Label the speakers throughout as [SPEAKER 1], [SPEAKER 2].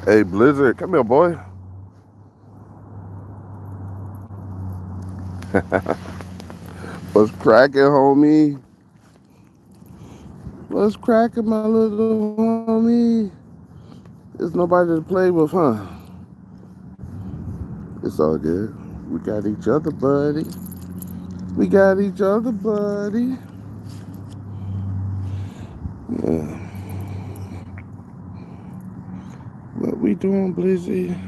[SPEAKER 1] Hey, Blizzard, come here, boy. What's cracking, homie? What's cracking, my little homie? There's nobody to play with, huh? It's all good. We got each other, buddy. We got each other, buddy. Yeah. What we doing, Blizzy?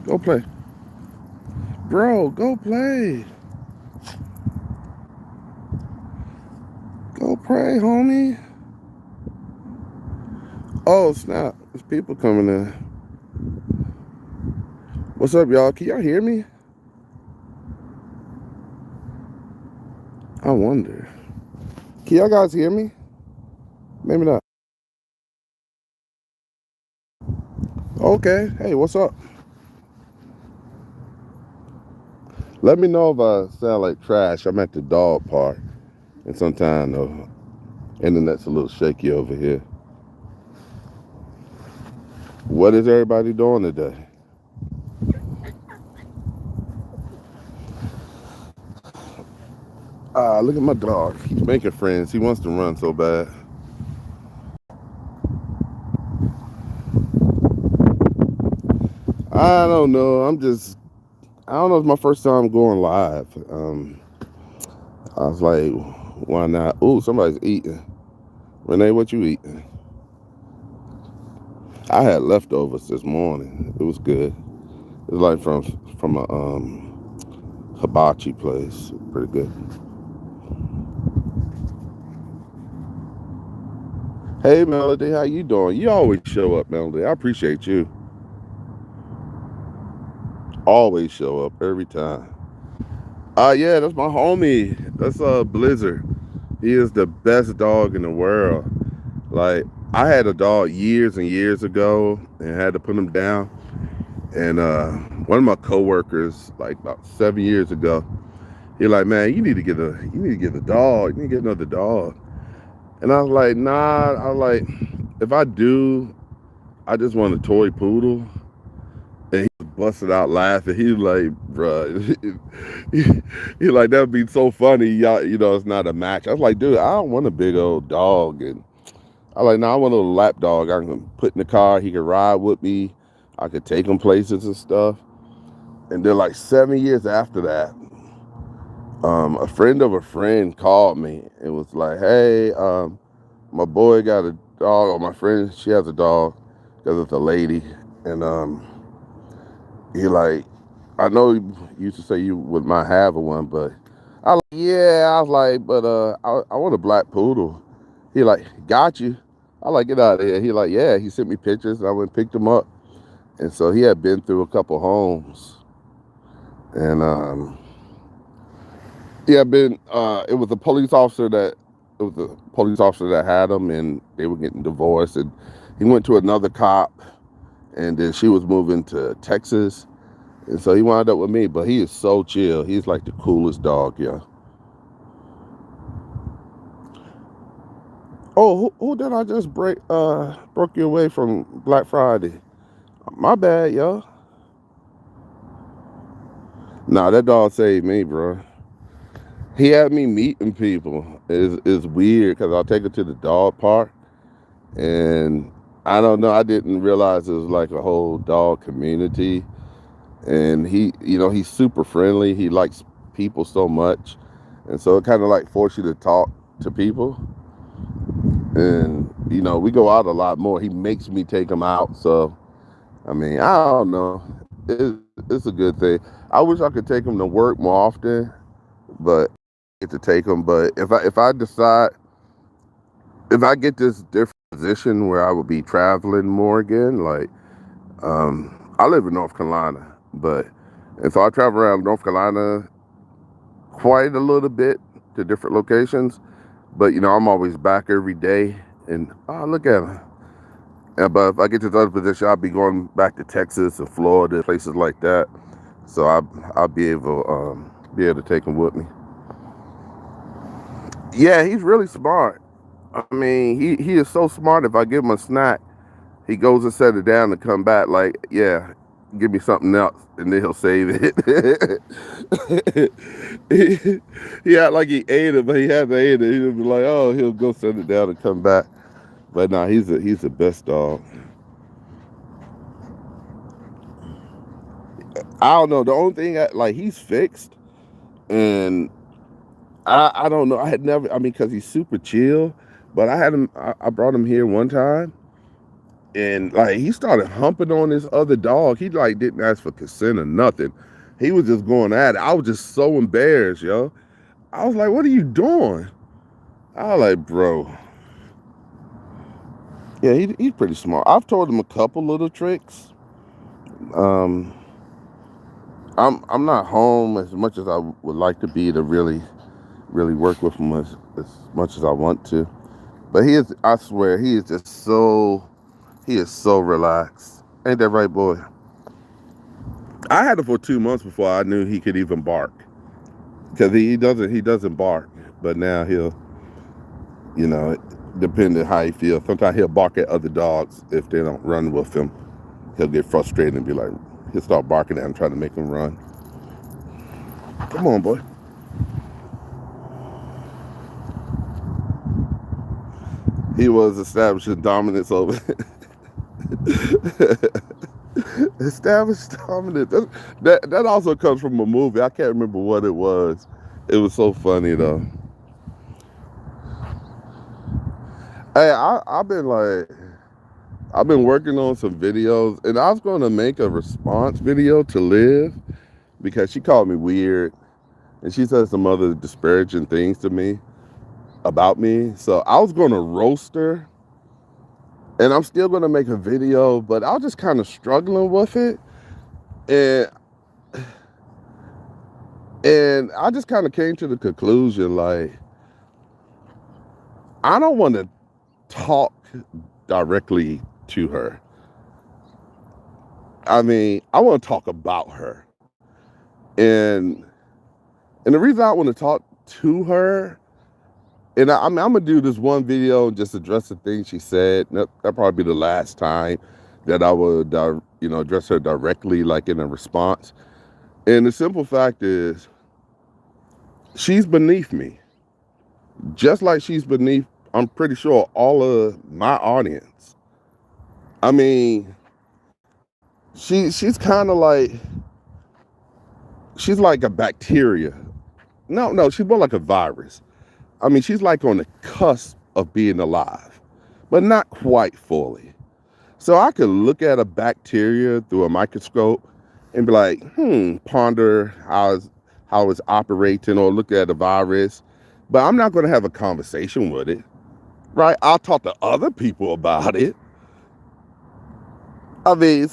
[SPEAKER 1] Go play. Bro, go play. Go pray, homie. Oh, snap. There's people coming in. What's up, y'all? Can y'all hear me? I wonder. Can y'all guys hear me? Maybe not. Okay. Hey, what's up? Let me know if I sound like trash. I'm at the dog park, and sometimes the internet's a little shaky over here. What is everybody doing today? Look at my dog. He's making friends. He wants to run so bad. I don't know. I don't know. It's my first time going live. I was like, why not? Ooh, somebody's eating. Renee, what you eating? I had leftovers this morning. It was good. It was like from a hibachi place. Pretty good. Hey, Melody, how you doing? You always show up, Melody. I appreciate you. Always show up every time. Yeah, that's my homie. That's Blizzard. He is the best dog in the world. Like, I had a dog years and years ago and had to put him down. And one of my coworkers, like about 7 years ago, he like, man, you need to get a dog. You need to get another dog. And I was like, nah. I was like, if I do, I just want a toy poodle. And he was busted out laughing. He was like, bruh, he like, that'd be so funny. Y'all, it's not a match. I was like, dude, I don't want a big old dog. And I like, nah, I want a little lap dog. I can put in the car. He could ride with me. I could take him places and stuff. And then like 7 years after that, a friend of a friend called me and was like, hey, my boy got a dog, or my friend, she has a dog because it's a lady. And he like, I know you used to say you would might have one, but I was like, but I want a black poodle. He like, got you. I like, get out of here. He like, yeah. He sent me pictures. I went and picked him up, and so he had been through a couple homes, and he had been. It was a police officer that had him, and they were getting divorced, and he went to another cop, and then she was moving to Texas. And so he wound up with me, but he is so chill. He's like the coolest dog, yeah. Oh, who did I just broke you away from Black Friday? My bad, yo. Nah, that dog saved me, bro. He had me meeting people. It's weird because I'll take her to the dog park, and I don't know. I didn't realize it was like a whole dog community. And he's super friendly. He likes people so much, and so it kind of like forces you to talk to people. And we go out a lot more. He makes me take him out. So I mean, I don't know. It's a good thing. I wish I could take him to work more often, but I get to take him. But if I get this different position where I would be traveling more again, like I live in North Carolina, and so I travel around North Carolina quite a little bit to different locations. But I'm always back every day, and look at him. But if I get to the other position, I'll be going back to Texas and Florida, places like that. So I'll be able to take him with me. Yeah, he's really smart. I mean, he is so smart. If I give him a snack, He goes and set it down and come back like, yeah, give me something else, and then he'll save it. he act like he ate it, but he hasn't ate it. He'll be like, oh, he'll go set it down and come back. But nah, he's the best dog. I don't know. The only thing, like, he's fixed, and I don't know. I had never. I mean, because he's super chill. But I had him. I brought him here one time, and like he started humping on this other dog. He like didn't ask for consent or nothing. He was just going at it. I was just so embarrassed, yo. I was like, "What are you doing?" I was like, "Bro." Yeah, he's pretty smart. I've told him a couple little tricks. Um, I'm not home as much as I would like to be to really work with him as much as I want to. But he is, I swear, he is so relaxed. Ain't that right, boy? I had him for 2 months before I knew he could even bark. Because he doesn't bark. But now he'll, depending how he feels. Sometimes he'll bark at other dogs if they don't run with him. He'll get frustrated and be like, he'll start barking at him, trying to make him run. Come on, boy. He was establishing dominance over established dominance. That also comes from a movie. I can't remember what it was. It was so funny though. Hey, I've been working on some videos, and I was going to make a response video to Liv because she called me weird, and she said some other disparaging things to me about me. So I was going to roast her, and I'm still going to make a video, but I was just kind of struggling with it, and I just kind of came to the conclusion, like, I don't want to talk directly to her. I mean, I want to talk about her. And the reason I want to talk to her, and I'm gonna do this one video and just address the things she said. That'll probably be the last time that I would, address her directly, like in a response. And the simple fact is, she's beneath me, just like she's beneath, I'm pretty sure, all of my audience. I mean, she's kind of like, she's like a bacteria. No, she's more like a virus. I mean, she's like on the cusp of being alive, but not quite fully. So I could look at a bacteria through a microscope and be like, ponder how it's operating, or look at a virus, but I'm not going to have a conversation with it, right? I'll talk to other people about it. I mean,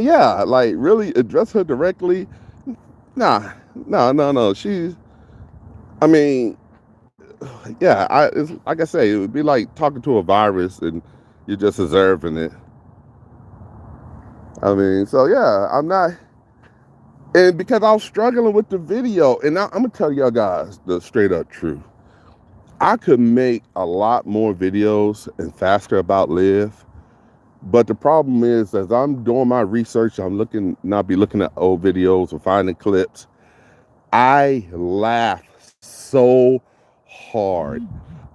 [SPEAKER 1] yeah, like really address her directly. Nah, no. I mean, yeah, it's, like I say, it would be like talking to a virus and you're just observing it. I mean, so yeah, I'm not, and because I was struggling with the video, and I'm gonna tell y'all guys the straight up truth. I could make a lot more videos and faster about Liv, but the problem is, as I'm doing my research, I'll be looking at old videos or finding clips. I laugh so hard.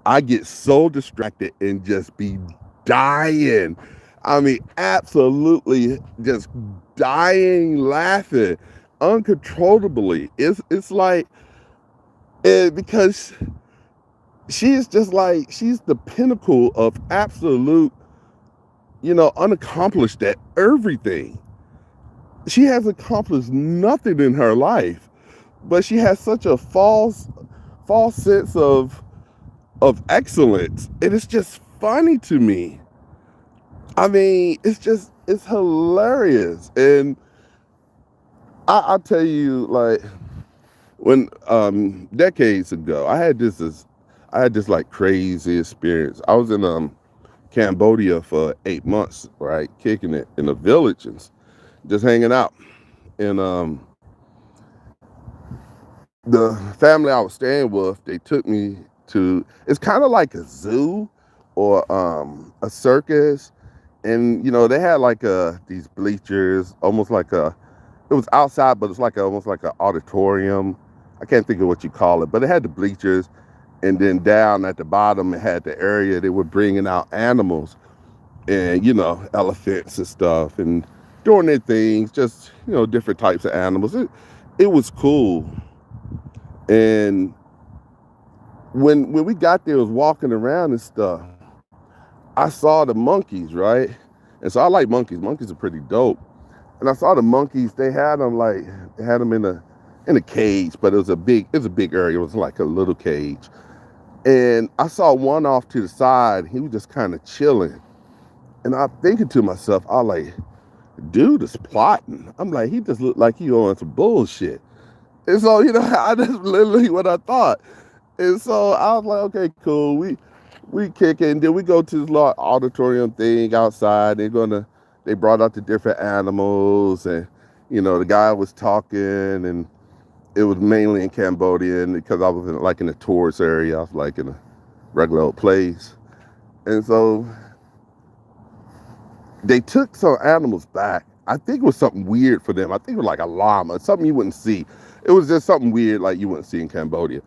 [SPEAKER 1] I get so distracted and just be dying. I mean, absolutely just dying laughing uncontrollably. It's like, because she's just like, she's the pinnacle of absolute, unaccomplished at everything. She has accomplished nothing in her life, but she has such a false sense of excellence, and it's just funny to me. I mean, it's hilarious. And I'll tell you, like, when decades ago, I had this like crazy experience. I was in Cambodia for 8 months, right, kicking it in a village and just hanging out. And the family I was staying with, they took me to, it's kind of like a zoo, or a circus, and they had like these bleachers, almost like it was outside, but it's like almost like an auditorium. I can't think of what you call it, but it had the bleachers, and then down at the bottom it had the area they were bringing out animals, and elephants and stuff, and doing their things, just different types of animals. It was cool. And when we got there, was walking around and stuff, I saw the monkeys, right? And so I like monkeys. Monkeys are pretty dope. And I saw the monkeys. They had them in a cage, but it was a big area. It was like a little cage. And I saw one off to the side. He was just kind of chilling. And I'm thinking to myself, I was like, dude is plotting. I'm like, he just looked like he on some bullshit. And so, I just literally what I thought. And so I was like, okay, cool. We kick it, and then we go to this little auditorium thing outside. They brought out the different animals, and the guy was talking, and it was mainly in Cambodia, and because I was in a tourist area, I was like in a regular old place. And so they took some animals back. I think it was something weird for them. I think it was like a llama, something you wouldn't see. It was just something weird like you wouldn't see in Cambodia.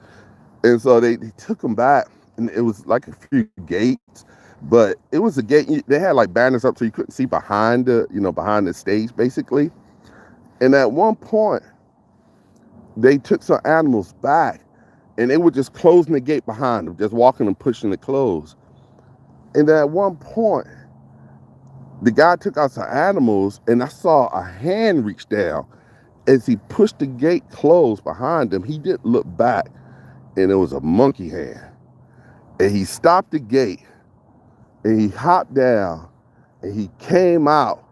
[SPEAKER 1] And so they took them back, and it was like a few gates, but it was a gate. They had like banners up so you couldn't see behind the stage basically. And at one point, they took some animals back, and they were just closing the gate behind them, just walking and pushing it closed. And at one point, the guy took out some animals, and I saw a hand reach down as he pushed the gate closed behind him. He didn't look back, and it was a monkey hand. And he stopped the gate, and he hopped down, and he came out,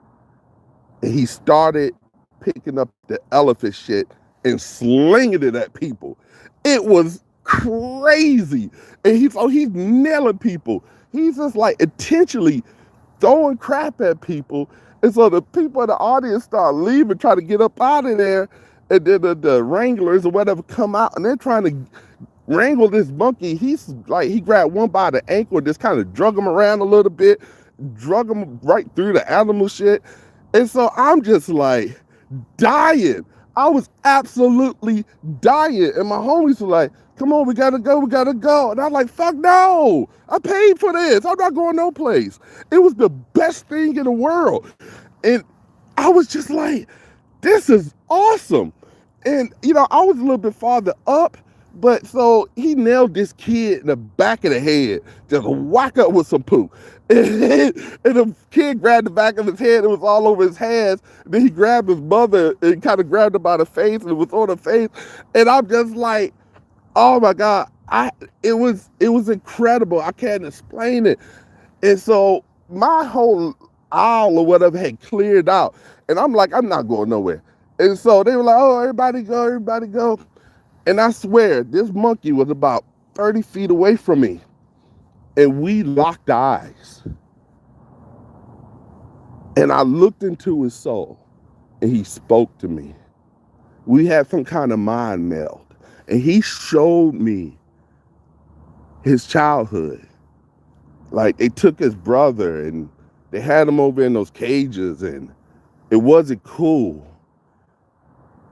[SPEAKER 1] and he started picking up the elephant shit and slinging it at people. It was crazy. And he's nailing people. He's just like intentionally throwing crap at people. And so the people in the audience start leaving, trying to get up out of there. And then the wranglers or whatever come out, and they're trying to wrangle this monkey. He grabbed one by the ankle and just kind of drug him around a little bit, drug him right through the animal shit. And so I'm just like dying. I was absolutely dying. And my homies were like, come on, we gotta go. And I'm like, fuck no. I paid for this. I'm not going no place. It was the best thing in the world. And I was just like, this is awesome. And, I was a little bit farther up, but so he nailed this kid in the back of the head, just whack up with some poop. And the kid grabbed the back of his head, it was all over his hands. Then he grabbed his mother and kind of grabbed her by the face, and it was on her face. And I'm just like, oh my God, it was incredible. I can't explain it. And so my whole aisle or whatever had cleared out. And I'm like, I'm not going nowhere. And so they were like, oh, everybody go. And I swear, this monkey was about 30 feet away from me. And we locked eyes. And I looked into his soul, and he spoke to me. We had some kind of mind meld. And he showed me his childhood. Like, they took his brother, and they had him over in those cages, and it wasn't cool.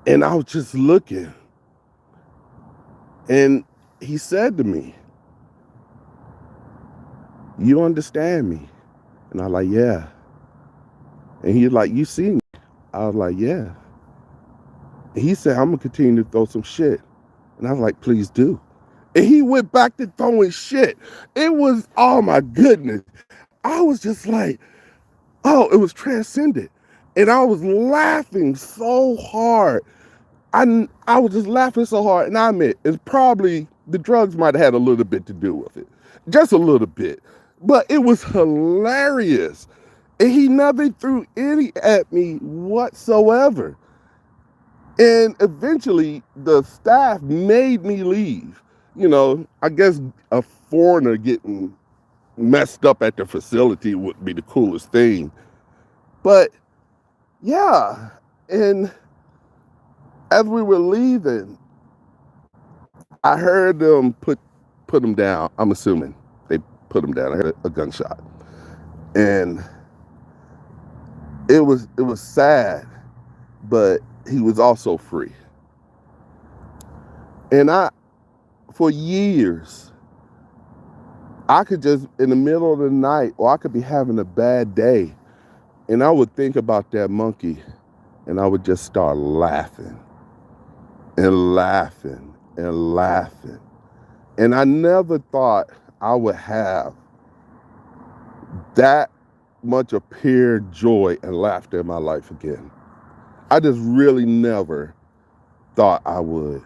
[SPEAKER 1] And I was just looking. And he said to me, you understand me? And I was like, yeah. And he was like, you see me? I was like, yeah. And he said, I'm going to continue to throw some shit. And I was like, please do. And he went back to throwing shit. It was, oh my goodness. I was just like, oh, it was transcendent. And I was laughing so hard. I was just laughing so hard. And I admit, it's probably, the drugs might have had a little bit to do with it. Just a little bit. But it was hilarious. And he never threw any at me whatsoever. And eventually, the staff made me leave. I guess a foreigner getting messed up at the facility would be the coolest thing. But, yeah. And as we were leaving, I heard them put him down. I'm assuming they put him down. I heard a gunshot. And it was sad, but he was also free. And for years, I could just, in the middle of the night, or I could be having a bad day, and I would think about that monkey, and I would just start laughing and laughing and laughing. And I never thought I would have that much of pure joy and laughter in my life again. I just really never thought I would.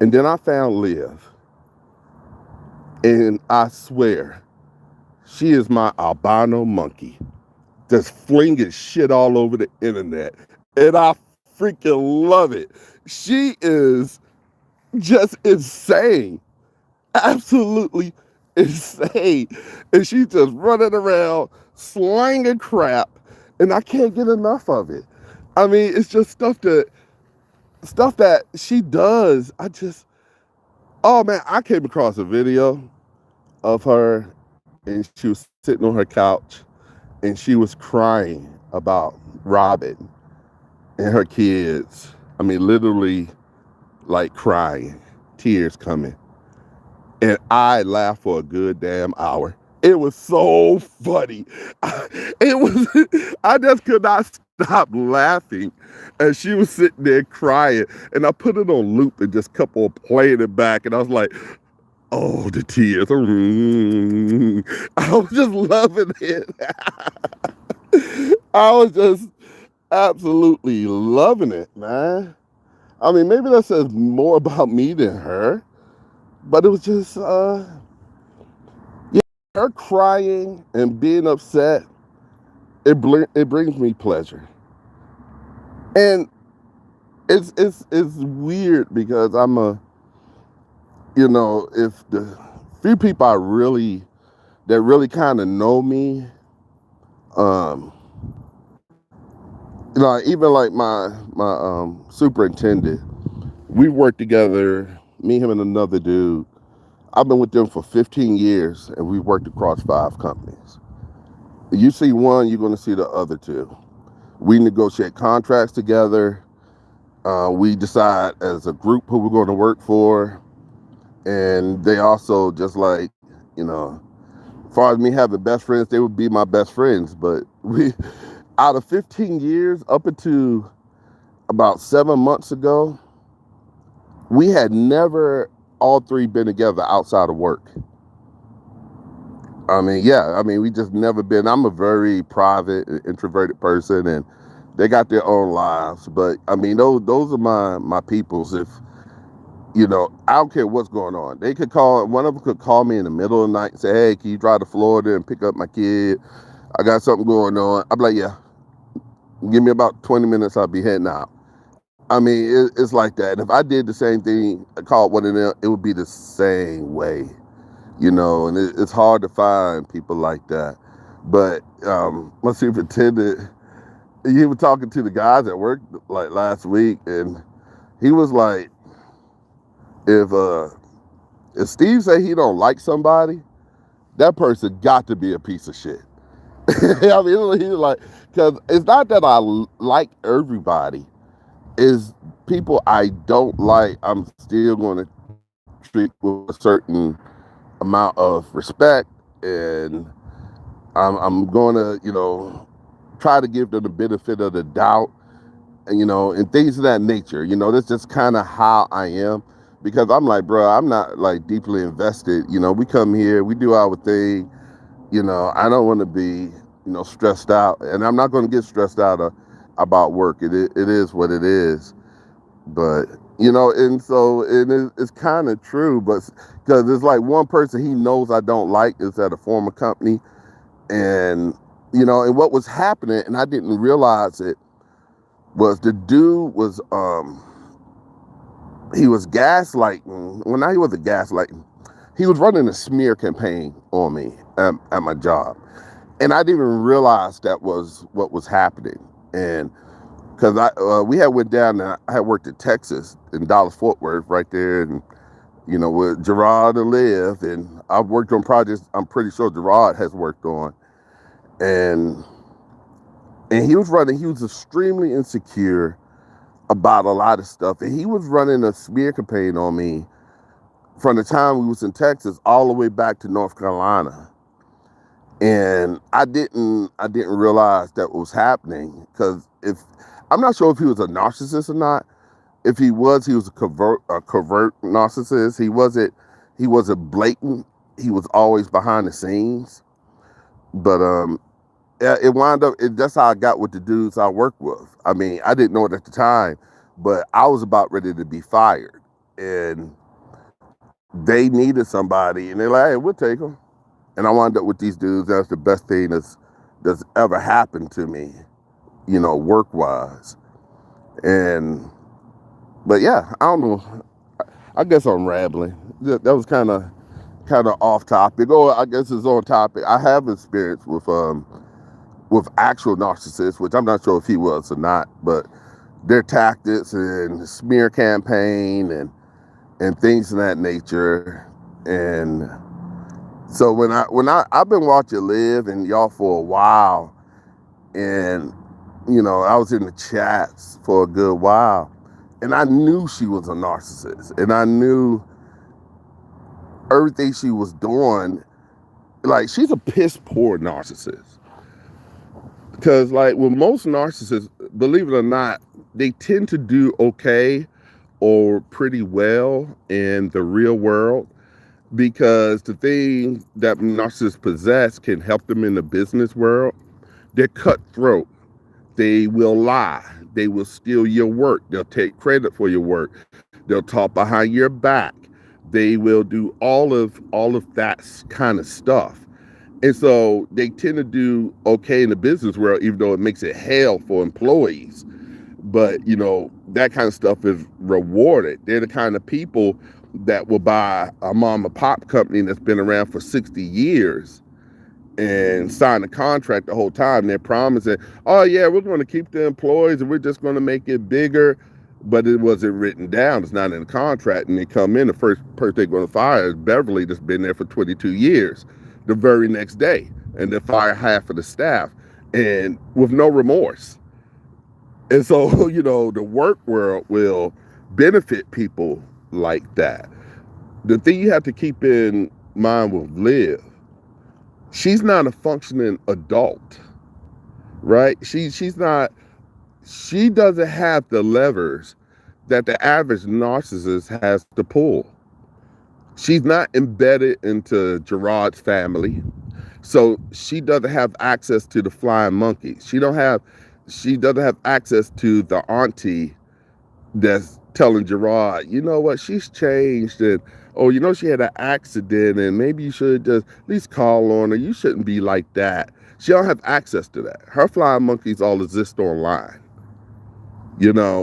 [SPEAKER 1] And then I found Liv, and I swear, she is my albino monkey, just flinging shit all over the internet. And I freaking love it. She is just insane. Absolutely insane. And she's just running around slanging crap, and I can't get enough of it. I mean, it's just stuff that she does. Oh man, I came across a video of her, and she was sitting on her couch, and she was crying about Robin and her kids. I mean, literally like crying, tears coming. And I laughed for a good damn hour. It was so funny. I just could not stop laughing. And she was sitting there crying. And I put it on loop and just kept on playing it back. And I was like, oh, the tears. I was just loving it. I was just absolutely loving it, man. I mean, maybe that says more about me than her, but it was just, yeah, her crying and being upset, it brings me pleasure. And it's weird because if the few people that really kind of know me, even like my superintendent, we worked together, me, him, and another dude. I've been with them for 15 years, and we worked across 5 companies. You see one, you're going to see the other 2. We negotiate contracts together. We decide as a group who we're going to work for. And they also, just like, as far as me having best friends, they would be my best friends. But out of 15 years, up until about 7 months ago, we had never all 3 been together outside of work. We just never been. I'm a very private, introverted person, and they got their own lives. But I mean, those are my peoples. If I don't care what's going on. They could call. One of them could call me in the middle of the night and say, "Hey, can you drive to Florida and pick up my kid? I got something going on." I'm like, "Yeah, give me about 20 minutes. I'll be heading out." I mean, it's like that. And if I did the same thing, I called one of them, it would be the same way. And it's hard to find people like that. But my superintendent, he was talking to the guys at work like last week, and he was like, if Steve say he don't like somebody, that person got to be a piece of shit. I mean, he's like, because it's not that I like everybody. It's people I don't like, I'm still going to treat with a certain amount of respect, and I'm going to, try to give them the benefit of the doubt, and things of that nature. That's just kind of how I am, because I'm like, bro, I'm not like deeply invested. We come here, we do our thing. I don't want to be, stressed out, and I'm not going to get stressed out about work. It is what it is. But and so it's kind of true, but because there's like one person he knows I don't like is at a former company, and and what was happening, and I didn't realize it, was the dude was he was gaslighting. Well, now he wasn't gaslighting. He was running a smear campaign on me at my job, and I didn't even realize that was what was happening. And because we had went down, and I had worked in Texas, in Dallas Fort Worth, right there, and with Gerard to live, and I've worked on projects I'm pretty sure Gerard has worked on, and he was extremely insecure about a lot of stuff, and he was running a smear campaign on me from the time we was in Texas all the way back to North Carolina. And I didn't realize that was happening, because if I'm not sure if he was a narcissist or not. If he was a covert narcissist. He wasn't blatant. He was always behind the scenes. But it wound up. That's how I got with the dudes I worked with. I mean, I didn't know it at the time, but I was about ready to be fired, and they needed somebody, and they're like, "Hey, we'll take them." And I wound up with these dudes. That's the best thing that's ever happened to me, work wise. And but yeah, I don't know. I guess I'm rambling. That was kind of off topic. Or I guess it's on topic. I have experience with actual narcissists, which I'm not sure if he was or not, but their tactics and smear campaign and things of that nature. And so when I've been watching Live and y'all for a while, and I was in the chats for a good while, and I knew she was a narcissist, and I knew everything she was doing. Like, she's a piss poor narcissist. Because, like, with most narcissists, believe it or not, they tend to do okay or pretty well in the real world, because the thing that narcissists possess can help them in the business world. They're cutthroat. They will lie. They will steal your work. They'll take credit for your work. They'll talk behind your back. They will do all of that kind of stuff. And so they tend to do okay in the business world, even though it makes it hell for employees. But, that kind of stuff is rewarded. They're the kind of people that will buy a mom and pop company that's been around for 60 years and sign a contract the whole time. They're promising, oh yeah, we're going to keep the employees and we're just going to make it bigger. But it wasn't written down. It's not in the contract. And they come in, the first person they're going to fire is Beverly, that's been there for 22 years, the very next day. And they fire half of the staff, and with no remorse. And so, the work world will benefit people like that. The thing you have to keep in mind with Liv, she's not a functioning adult, right? She doesn't have the levers that the average narcissist has to pull. She's not embedded into Gerard's family, so she doesn't have access to the flying monkeys. She doesn't have access to the auntie that's telling Gerard, you know what, she's changed, and she had an accident, and maybe you should just at least call on her. You shouldn't be like that. She don't have access to that. Her flying monkeys all exist online.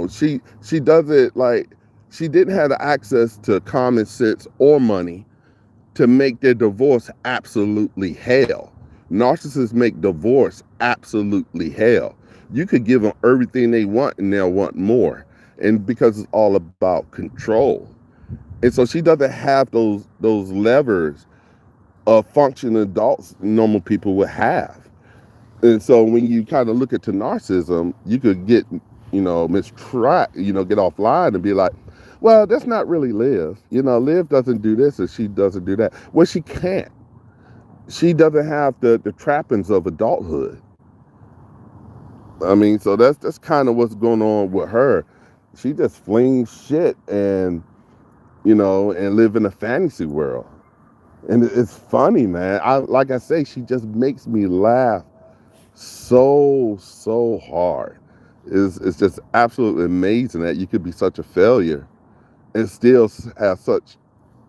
[SPEAKER 1] She doesn't, like, she didn't have the access to common sense or money to make their divorce absolutely hell. Narcissists make divorce absolutely hell. You could give them everything they want and they'll want more. And because it's all about control. And so she doesn't have those levers of functioning adults normal people would have. And so when you kind of look at the narcissism, you could get, mistracked, get offline and be like, well, that's not really Liv. Liv doesn't do this or she doesn't do that. Well, she can't. She doesn't have the trappings of adulthood. I mean, so that's kind of what's going on with her. She just flings shit and live in a fantasy world. And it's funny, man. Like I say, she just makes me laugh so hard. It's just absolutely amazing that you could be such a failure and still have such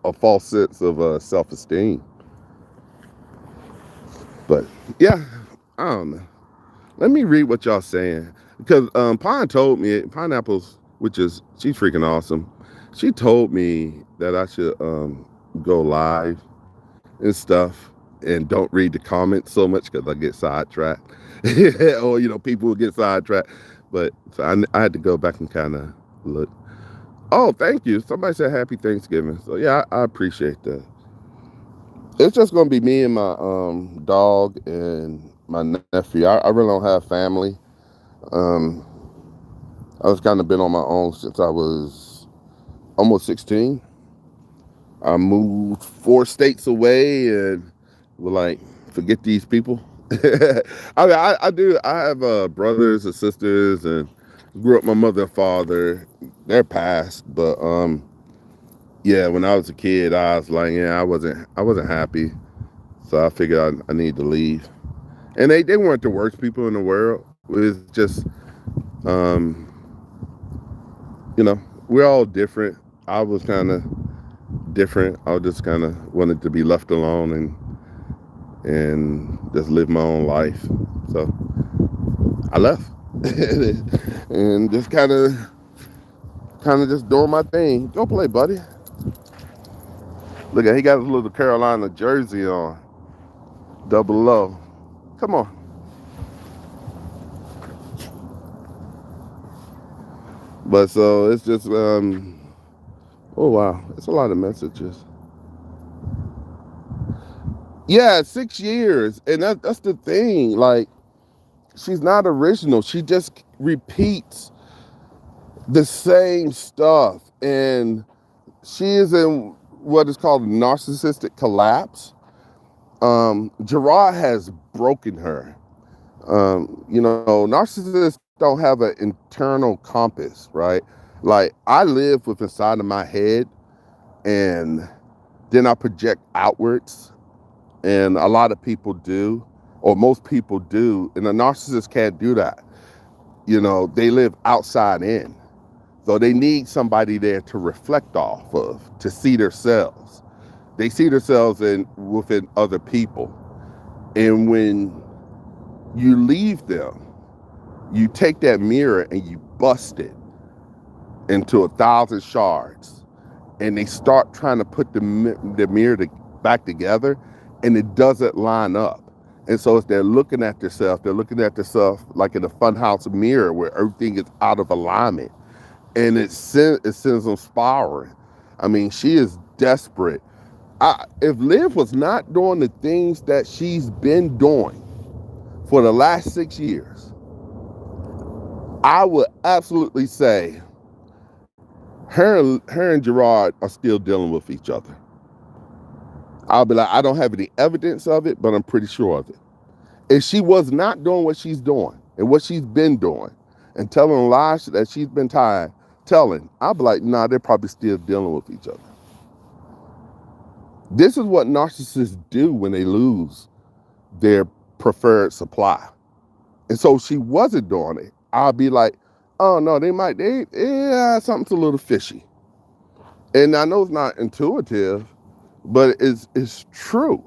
[SPEAKER 1] a false sense of self-esteem. But yeah, I don't know. Let me read what y'all saying, because Pineapples, she's freaking awesome. She told me that I should go live and stuff and don't read the comments so much because I get sidetracked. Or people will get sidetracked. But so I had to go back and kind of look. Oh, thank you. Somebody said happy Thanksgiving. So yeah, I appreciate that. It's just gonna be me and my dog and my nephew. I really don't have family. Um, I was kind of been on my own since I was almost 16. I moved 4 states away and was like, forget these people. I mean, I do. I have brothers and sisters, and grew up my mother and father. They're passed, but yeah. When I was a kid, I was like, yeah, I wasn't happy, so I figured I need to leave. And they weren't the worst people in the world. It's just, um, you know, we're all different. I was kind of different. I just kind of wanted to be left alone and just live my own life. So I left and just kind of just doing my thing. Go play, buddy. Look at, he got his little Carolina jersey on, double O. Come on. But so it's just oh wow, it's a lot of messages. Yeah, 6 years, and that's the thing. Like, she's not original. She just repeats the same stuff, and she is in what is called narcissistic collapse. Gerard has broken her. Narcissists don't have an internal compass, right? Like, I live with inside of my head, and then I project outwards, and a lot of people do, or most people do, and a narcissist can't do that. They live outside in. So they need somebody there to reflect off of, to see themselves. They see themselves within other people. And when you leave them, you take that mirror and you bust it into 1,000 shards. And they start trying to put the mirror back together, and it doesn't line up. And so as they're looking at themselves like in a funhouse mirror where everything is out of alignment. And it sends them spiraling. I mean, she is desperate. If Liv was not doing the things that she's been doing for the last 6 years, I would absolutely say her and Gerard are still dealing with each other. I'll be like, I don't have any evidence of it, but I'm pretty sure of it. If she was not doing what she's doing and what she's been doing and telling lies that she's been telling, I'll be like, nah, they're probably still dealing with each other. This is what narcissists do when they lose their preferred supply. And so she wasn't doing it. I'll be like, oh no, something's a little fishy. And I know it's not intuitive, but it's true.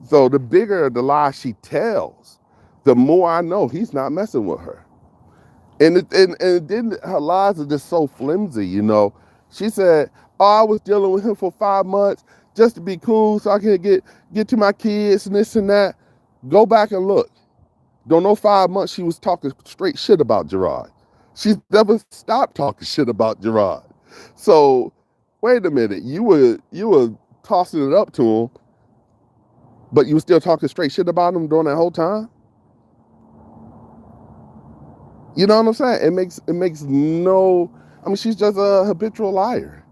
[SPEAKER 1] So the bigger the lie she tells, the more I know he's not messing with her. And then her lies are just so flimsy, She said, oh, I was dealing with him for 5 months just to be cool so I can get to my kids and this and that. Go back and look. Don't know 5 months she was talking straight shit about Gerard. She's never stopped talking shit about Gerard. So wait a minute, you were tossing it up to him, but you were still talking straight shit about him during that whole time? You know what I'm saying? It makes no. I mean, she's just a habitual liar.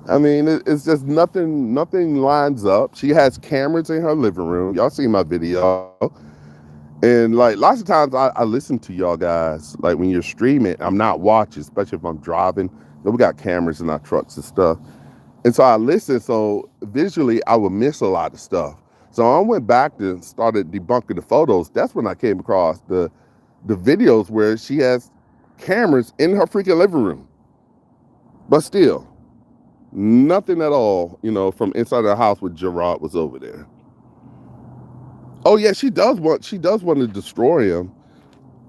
[SPEAKER 1] I mean, it's just nothing lines up. She has cameras in her living room. Y'all seen my video. And like lots of times I listen to y'all guys, like when you're streaming, I'm not watching, especially if I'm driving. We got cameras in our trucks and stuff. And so I listen, so visually I would miss a lot of stuff. So I went back and started debunking the photos. That's when I came across the videos where she has cameras in her freaking living room. But still, nothing at all, from inside the house where Gerard was over there. Oh yeah, she does want to destroy him.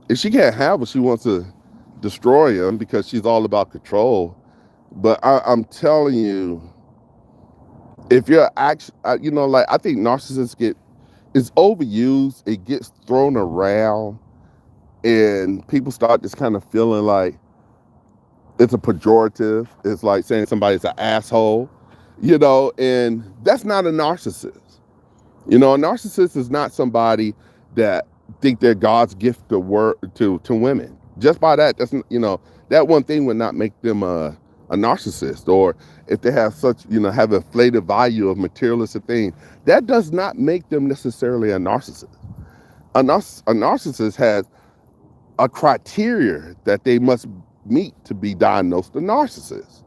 [SPEAKER 1] If she can't have him, she wants to destroy him because she's all about control. But I'm telling you, if you're actually, I think narcissists it's overused. It gets thrown around, and people start just kind of feeling like It's a pejorative. It's like saying somebody's an asshole, you know, and that's not a narcissist. You know, a narcissist is not somebody that think they're God's gift to women. Just by that, that's, you know, that one thing would not make them a narcissist. Or if they have such, you know, have inflated value of materialistic things, that does not make them necessarily a narcissist. A narcissist has a criteria that they must meet to be diagnosed a narcissist.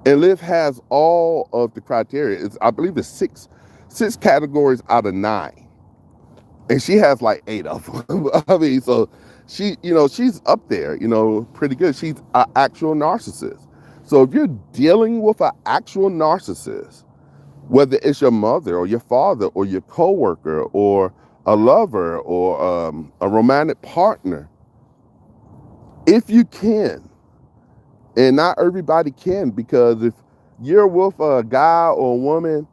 [SPEAKER 1] And Liv has all of the criteria. I believe it's six categories out of 9, and she has like 8 of them. I mean, so she, you know, she's up there, you know, pretty good. She's an actual narcissist. So if you're dealing with an actual narcissist, whether it's your mother or your father or your coworker or a lover or a romantic partner, if you can, and not everybody can, because if you're with a guy or a woman,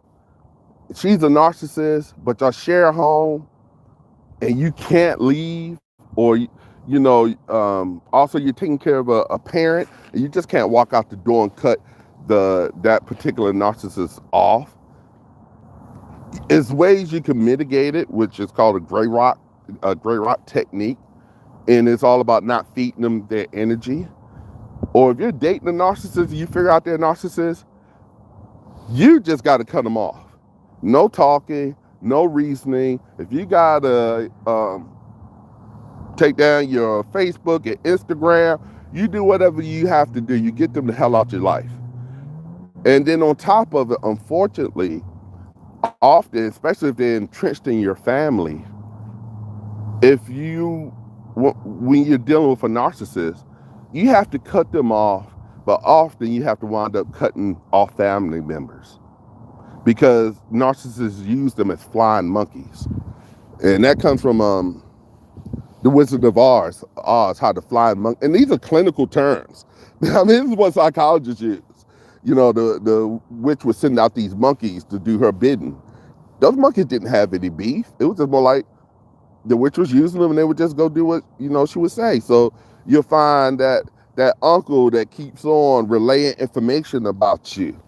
[SPEAKER 1] she's a narcissist, but y'all share a home and you can't leave, or you know, also you're taking care of a parent and you just can't walk out the door and cut that particular narcissist off. There's ways you can mitigate it, which is called a gray rock technique, and it's all about not feeding them their energy. Or if you're dating a narcissist and you figure out they're a narcissist, you just got to cut them off. No talking, no reasoning. If you got to take down your Facebook and Instagram, you do whatever you have to do. You get them the hell out your life. And then on top of it, unfortunately, often, especially if they're entrenched in your family, when you're dealing with a narcissist, you have to cut them off, but often you have to wind up cutting off family members because narcissists use them as flying monkeys. And that comes from the Wizard of Oz, how the flying monkey, and these are clinical terms. I mean, this is what psychologists use. You know, the witch would send out these monkeys to do her bidding. Those monkeys didn't have any beef. It was just more like the witch was using them and they would just go do what, you know, she would say. So you'll find that uncle that keeps on relaying information about you,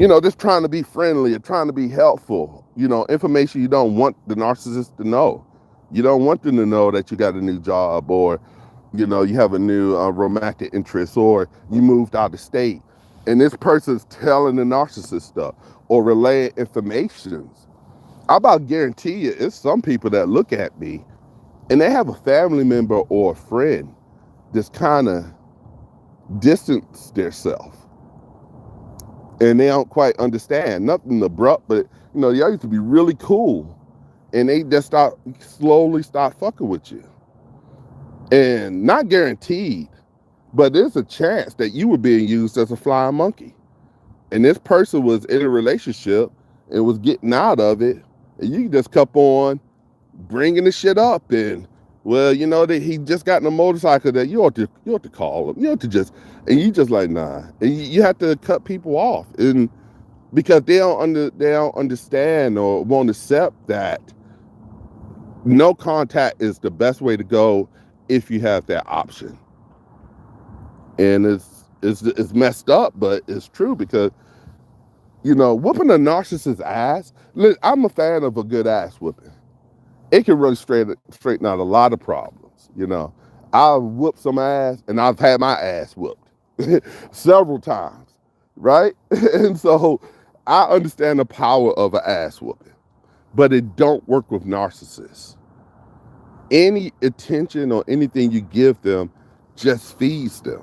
[SPEAKER 1] you know, just trying to be friendly or trying to be helpful, you know, information you don't want the narcissist to know. You don't want them to know that you got a new job, or, you know, you have a new romantic interest, or you moved out of state. And this person's telling the narcissist stuff or relaying information. I about guarantee you, it's some people that look at me and they have a family member or a friend that's kind of distance themselves. And they don't quite understand. Nothing abrupt, but, you know, y'all used to be really cool. And they just slowly start fucking with you. And not guaranteed, but there's a chance that you were being used as a flying monkey. And this person was in a relationship and was getting out of it. And you just kept on bringing the shit up. And, well, you know, that he just got in a motorcycle that you ought to call him. You ought to just, and you just like, nah. And you have to cut people off. And because they don't understand or won't accept that no contact is the best way to go if you have that option. And it's messed up, but it's true because, you know, whooping a narcissist's ass, I'm a fan of a good ass whooping. It can really straighten out a lot of problems, you know. I've whooped some ass and I've had my ass whooped several times, right? And so I understand the power of an ass whooping, but it don't work with narcissists. Any attention or anything you give them just feeds them.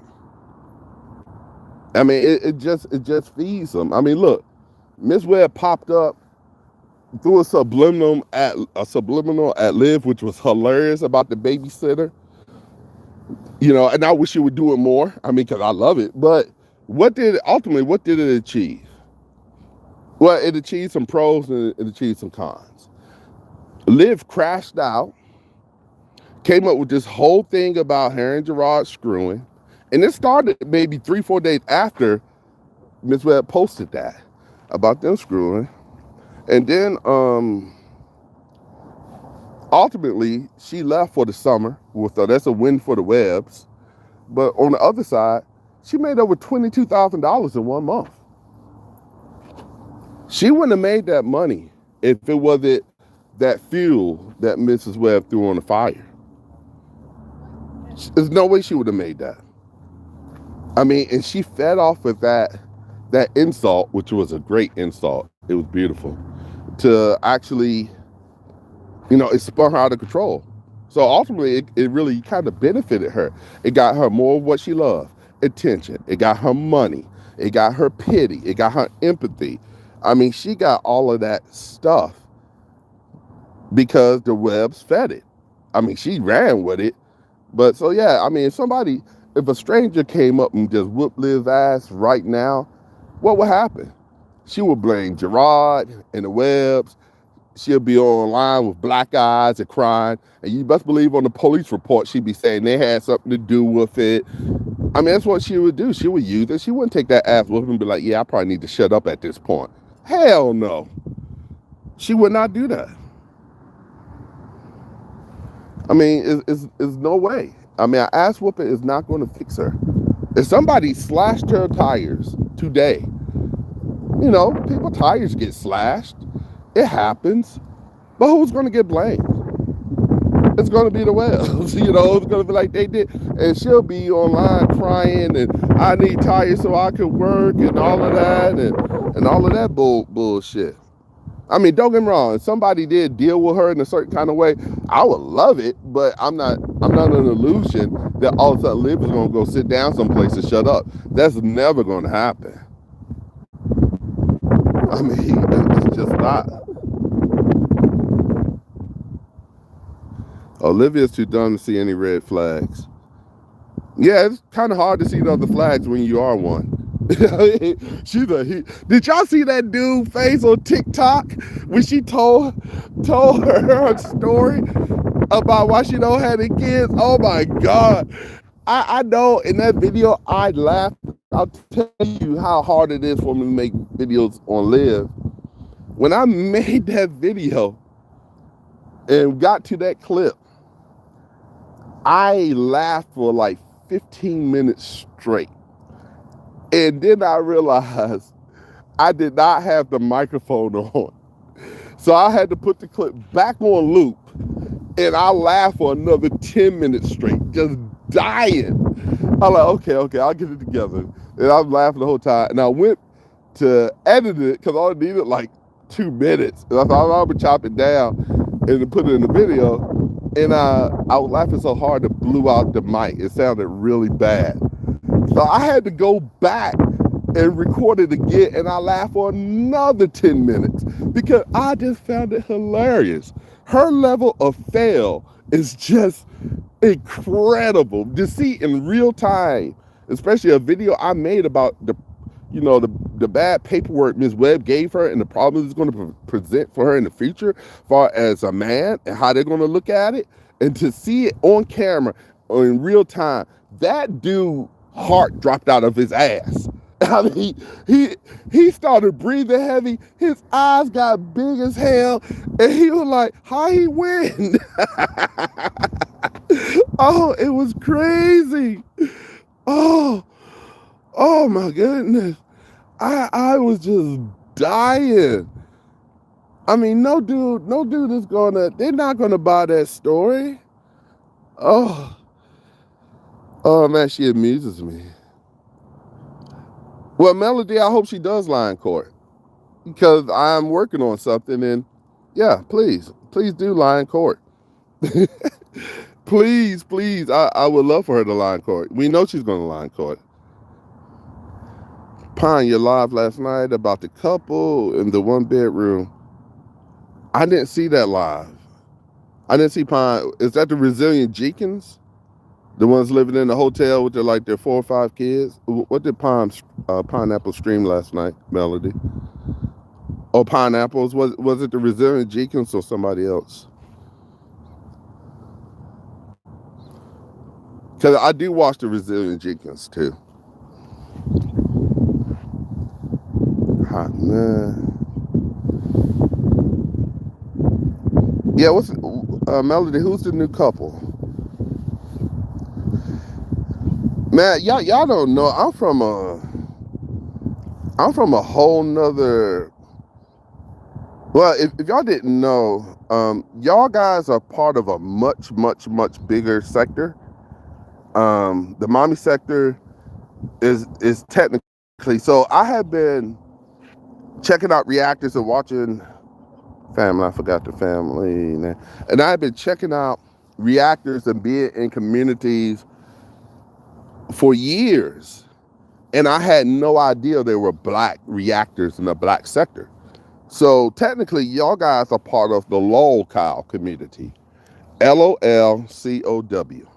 [SPEAKER 1] I mean, it just feeds them. I mean, look, Miss Webb popped up through a subliminal at Liv, which was hilarious, about the babysitter. You know, and I wish it would do it more. I mean, because I love it. But what did it achieve? Well, it achieved some pros and it achieved some cons. Liv crashed out, came up with this whole thing about her and Gerard screwing. And it started maybe 3-4 days after Miss Webb posted that about them screwing. And then ultimately she left for the summer. That's a win for the Webbs. But on the other side, she made over $22,000 in 1 month. She wouldn't have made that money if it wasn't that fuel that Mrs. Webb threw on the fire. There's no way she would have made that. I mean, and she fed off of that insult, which was a great insult. It was beautiful. To actually, it spun her out of control. So ultimately, it really kind of benefited her. It got her more of what she loved, attention. It got her money. It got her pity. It got her empathy. I mean, she got all of that stuff because the Webbs fed it. I mean, she ran with it. But so, yeah, I mean, if a stranger came up and just whooped Liv's ass right now, what would happen? She would blame Gerard and the Webbs. She'll be online with black eyes and crying. And you best believe on the police report, she'd be saying they had something to do with it. I mean, that's what she would do. She would use it. She wouldn't take that ass with him and be like, yeah, I probably need to shut up at this point. Hell no. She would not do that. I mean, it's no way. I mean, an ass whooping is not going to fix her. If somebody slashed her tires today, people tires get slashed. It happens. But who's going to get blamed? It's going to be the Wells. It's going to be like they did. And she'll be online crying and I need tires so I can work and all of that and all of that bullshit. I mean, don't get me wrong. If somebody did deal with her in a certain kind of way, I would love it. But I'm not an illusion that all of a sudden Liv is going to go sit down someplace and shut up. That's never going to happen. I mean, it's just not. Olivia's too dumb to see any red flags. Yeah, it's kind of hard to see the other flags when you are one. Did y'all see that dude face on TikTok when she told her story about why she don't have the kids? Oh my God. I know in that video I laughed. I'll tell you how hard it is for me to make videos on Liv. When I made that video and got to that clip, I laughed for like 15 minutes straight. And then I realized I did not have the microphone on. So I had to put the clip back on loop. And I laughed for another 10 minutes straight, just dying. I'm like, okay, I'll get it together. And I'm laughing the whole time. And I went to edit it because I only needed like 2 minutes. And I thought I would chop it down and then put it in the video. And I was laughing so hard it blew out the mic. It sounded really bad. So I had to go back and record it again, and I laughed for another 10 minutes because I just found it hilarious. Her level of fail is just incredible to see in real time, especially a video I made about the bad paperwork Ms. Webb gave her and the problems it's going to present for her in the future, as far as a man and how they're going to look at it, and to see it on camera or in real time, that dude heart dropped out of his ass. I mean, he started breathing heavy. His eyes got big as hell, and he was like, "How he win?" Oh, it was crazy. Oh my goodness. I was just dying. I mean, no dude is they're not gonna buy that story. Oh man, she amuses me. Well, Melody, I hope she does lie in court because I'm working on something, and yeah, please do lie in court. please, I would love for her to lie in court. We know she's gonna lie in court. Pine, your live last night about the couple in the 1-bedroom. I didn't see that live. I didn't see Pine. Is that the Resilient Jenkins? The ones living in the hotel with their 4 or 5 kids? What did Pineapple stream last night, Melody? Oh, Pineapples. Was it the Resilient Jenkins or somebody else? Because I do watch the Resilient Jenkins too. Hot man. Yeah, Melody, who's the new couple? Man, y'all don't know. I'm from a whole nother. Well, if y'all didn't know, y'all guys are part of a much, much, much bigger sector. The mommy sector is technically. So I have been checking out reactors and watching family. I forgot the family name. And I've been checking out reactors and being in communities for years. And I had no idea there were black reactors in the black sector. So technically, y'all guys are part of the LOLCOW community. LOLCOW.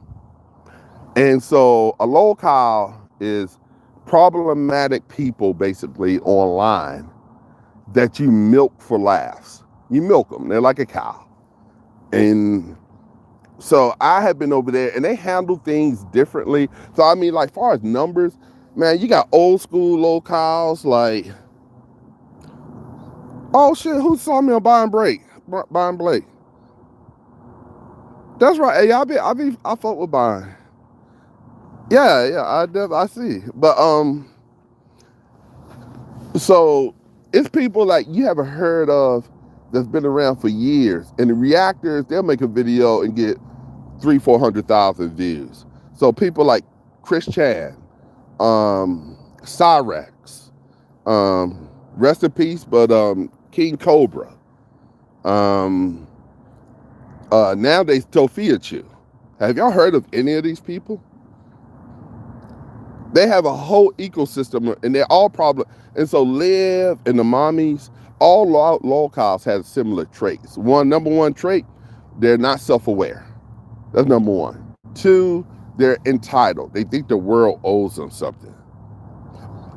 [SPEAKER 1] And so a LOLCOW is problematic people basically online that you milk for laughs. You milk them. They're like a cow. And so I have been over there and they handle things differently. So I mean, like far as numbers, man, you got old school LOLCOWs like, oh shit, who saw me on Buying Blake? That's right. Hey, I fuck with Buying. Yeah, I see. But so it's people like you haven't heard of that's been around for years. And the reactors, they'll make a video and get 300,000-400,000 views. So people like Chris Chan, Cyrex, rest in peace, but King Cobra, nowadays Tofia Chew. Have y'all heard of any of these people? They have a whole ecosystem and they're all and so Liv and the mommies, all LOLCOWs have similar traits. Number one trait, they're not self-aware. That's number one. Two, they're entitled. They think the world owes them something.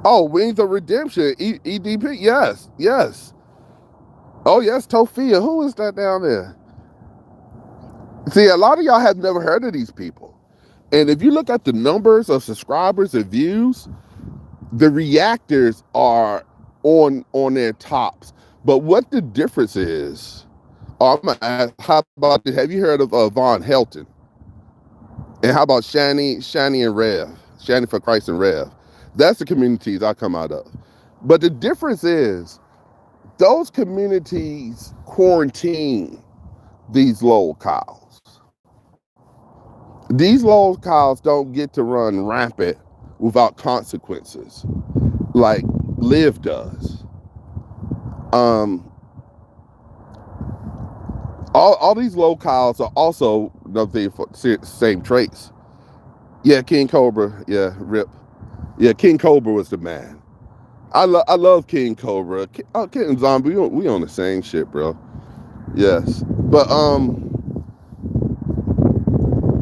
[SPEAKER 1] Oh, Wings of Redemption, EDP, yes. Oh yes, Tofia, who is that down there? See, a lot of y'all have never heard of these people. And if you look at the numbers of subscribers and views, the reactors are on their tops. But what the difference is, I'm gonna ask, how about this? Have you heard of Von Helton? And how about Shani and Rev? Shani for Christ and Rev. That's the communities I come out of. But the difference is, those communities quarantine these LOLCOWs. These LOLCOWs don't get to run rampant without consequences, like Liv does. All these LOLCOWs are also another thing for same traits. Yeah, King Cobra. Yeah, rip. Yeah, King Cobra was the man. I love King Cobra. King Zombie. We on the same shit, bro. Yes, but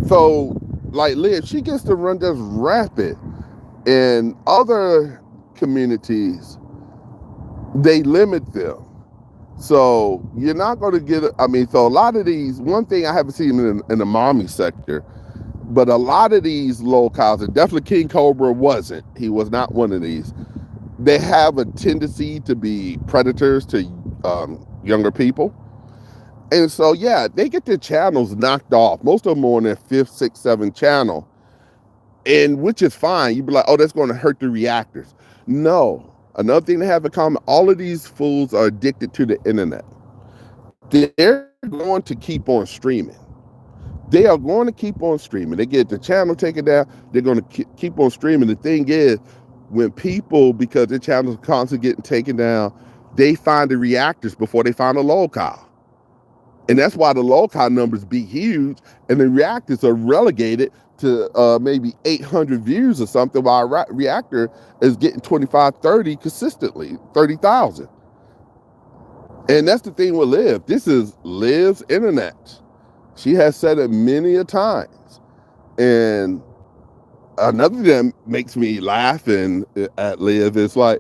[SPEAKER 1] so like Liv, she gets to run just rapid. In other communities, they limit them. So you're not going to get, so a lot of these, one thing I haven't seen in the mommy sector, but a lot of these LOLCOWs, and definitely King Cobra wasn't, he was not one of these, they have a tendency to be predators to younger people. And so, yeah, they get their channels knocked off. Most of them are on their 5th, 6th, 7th channel. And which is fine. You'd be like, oh, that's going to hurt the reactors. No. Another thing they have in common, all of these fools are addicted to the internet. They're going to keep on streaming. They are going to keep on streaming. They get the channel taken down. They're going to keep on streaming. The thing is, when people, because their channels are constantly getting taken down, they find the reactors before they find a LOLCOW. And that's why the LOLCOW numbers be huge and the reactors are relegated to maybe 800 views or something, while a reactor is getting 25, 30 consistently, 30,000. And that's the thing with Liv. This is Liv's internet. She has said it many a times. And another thing that makes me laugh at Liv is like,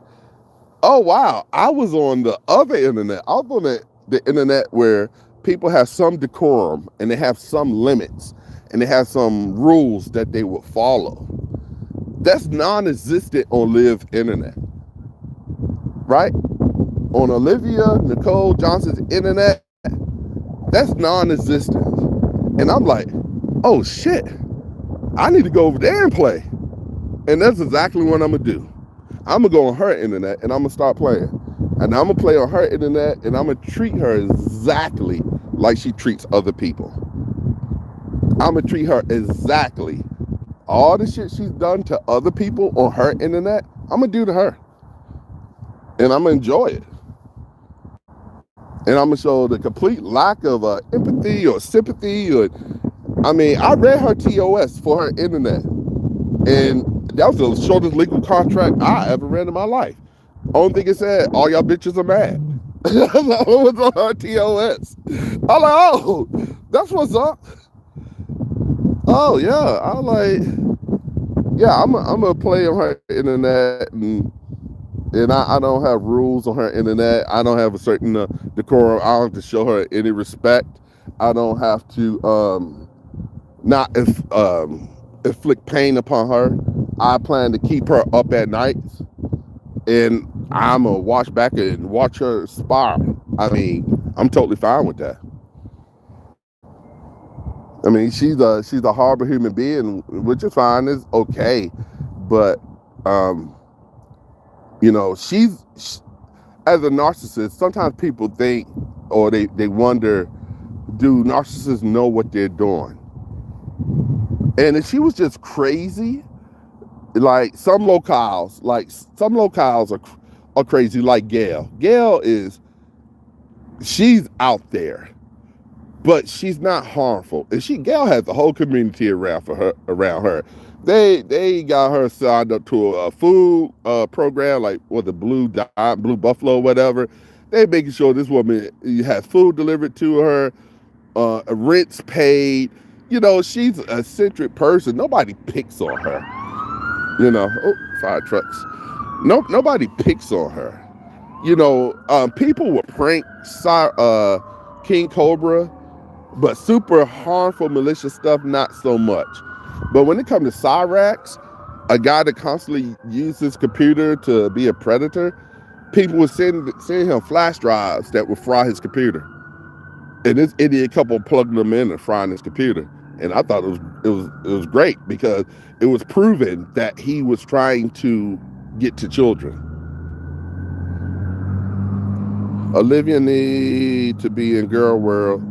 [SPEAKER 1] oh wow, I was on the other internet. I was on the internet where people have some decorum and they have some limits and they have some rules that they will follow. That's non-existent on Liv internet, right? On Olivia Nicole Johnson's internet, that's non-existent. And I'm like, oh shit, I need to go over there and play. And that's exactly what I'm gonna do. I'm gonna go on her internet and I'm gonna start playing. And I'm gonna play on her internet and I'm gonna treat her exactly like she treats other people. I'm gonna treat her exactly. All the shit she's done to other people on her internet, I'm gonna do to her. And I'm gonna enjoy it. And I'm gonna show the complete lack of empathy or sympathy. I mean, I read her TOS for her internet. And that was the shortest legal contract I ever read in my life. Only thing it said, all y'all bitches are mad. That was on her TOS. I'm like, oh, that's what's up. Oh yeah, I'm like, yeah, I'm gonna play on her internet, and I don't have rules on her internet. I don't have a certain decorum. I don't have to show her any respect. I don't have to not inflict pain upon her. I plan to keep her up at nights, and I'm gonna watch back and watch her spiral. I mean, I'm totally fine with that. I mean, she's a horrible human being, which is fine, is okay, but you know, as a narcissist. Sometimes people think, or they wonder, do narcissists know what they're doing? And if she was just crazy, like some locales are crazy, like Gail. Gail she's out there, but she's not harmful. And Gail has the whole community around her. They got her signed up to a food program, like the Blue Buffalo, whatever. They making sure this woman has food delivered to her, rent's paid. You know, she's an eccentric person. Nobody picks on her. You know, fire trucks. Nobody picks on her. You know, people will prank King Cobra, but super harmful, malicious stuff, not so much. But when it comes to Cyrax, a guy that constantly uses his computer to be a predator, people would send him flash drives that would fry his computer. And this idiot couple plugged them in and frying his computer. And I thought it was great, because it was proven that he was trying to get to children. Olivia need to be in girl world.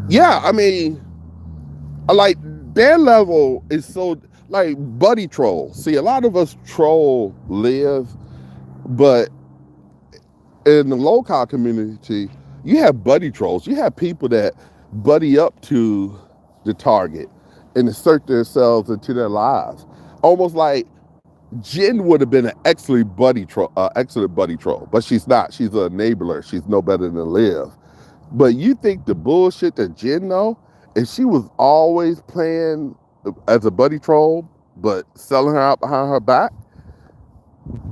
[SPEAKER 1] Yeah, I mean, like their level is so like buddy troll. See, a lot of us troll live, but in the local community, you have buddy trolls. You have people that buddy up to the target and insert themselves into their lives. Almost like Jen would have been an excellent buddy troll, but she's not. She's an enabler. She's no better than Liv. But you think the bullshit that Jen know, if she was always playing as a buddy troll, but selling her out behind her back,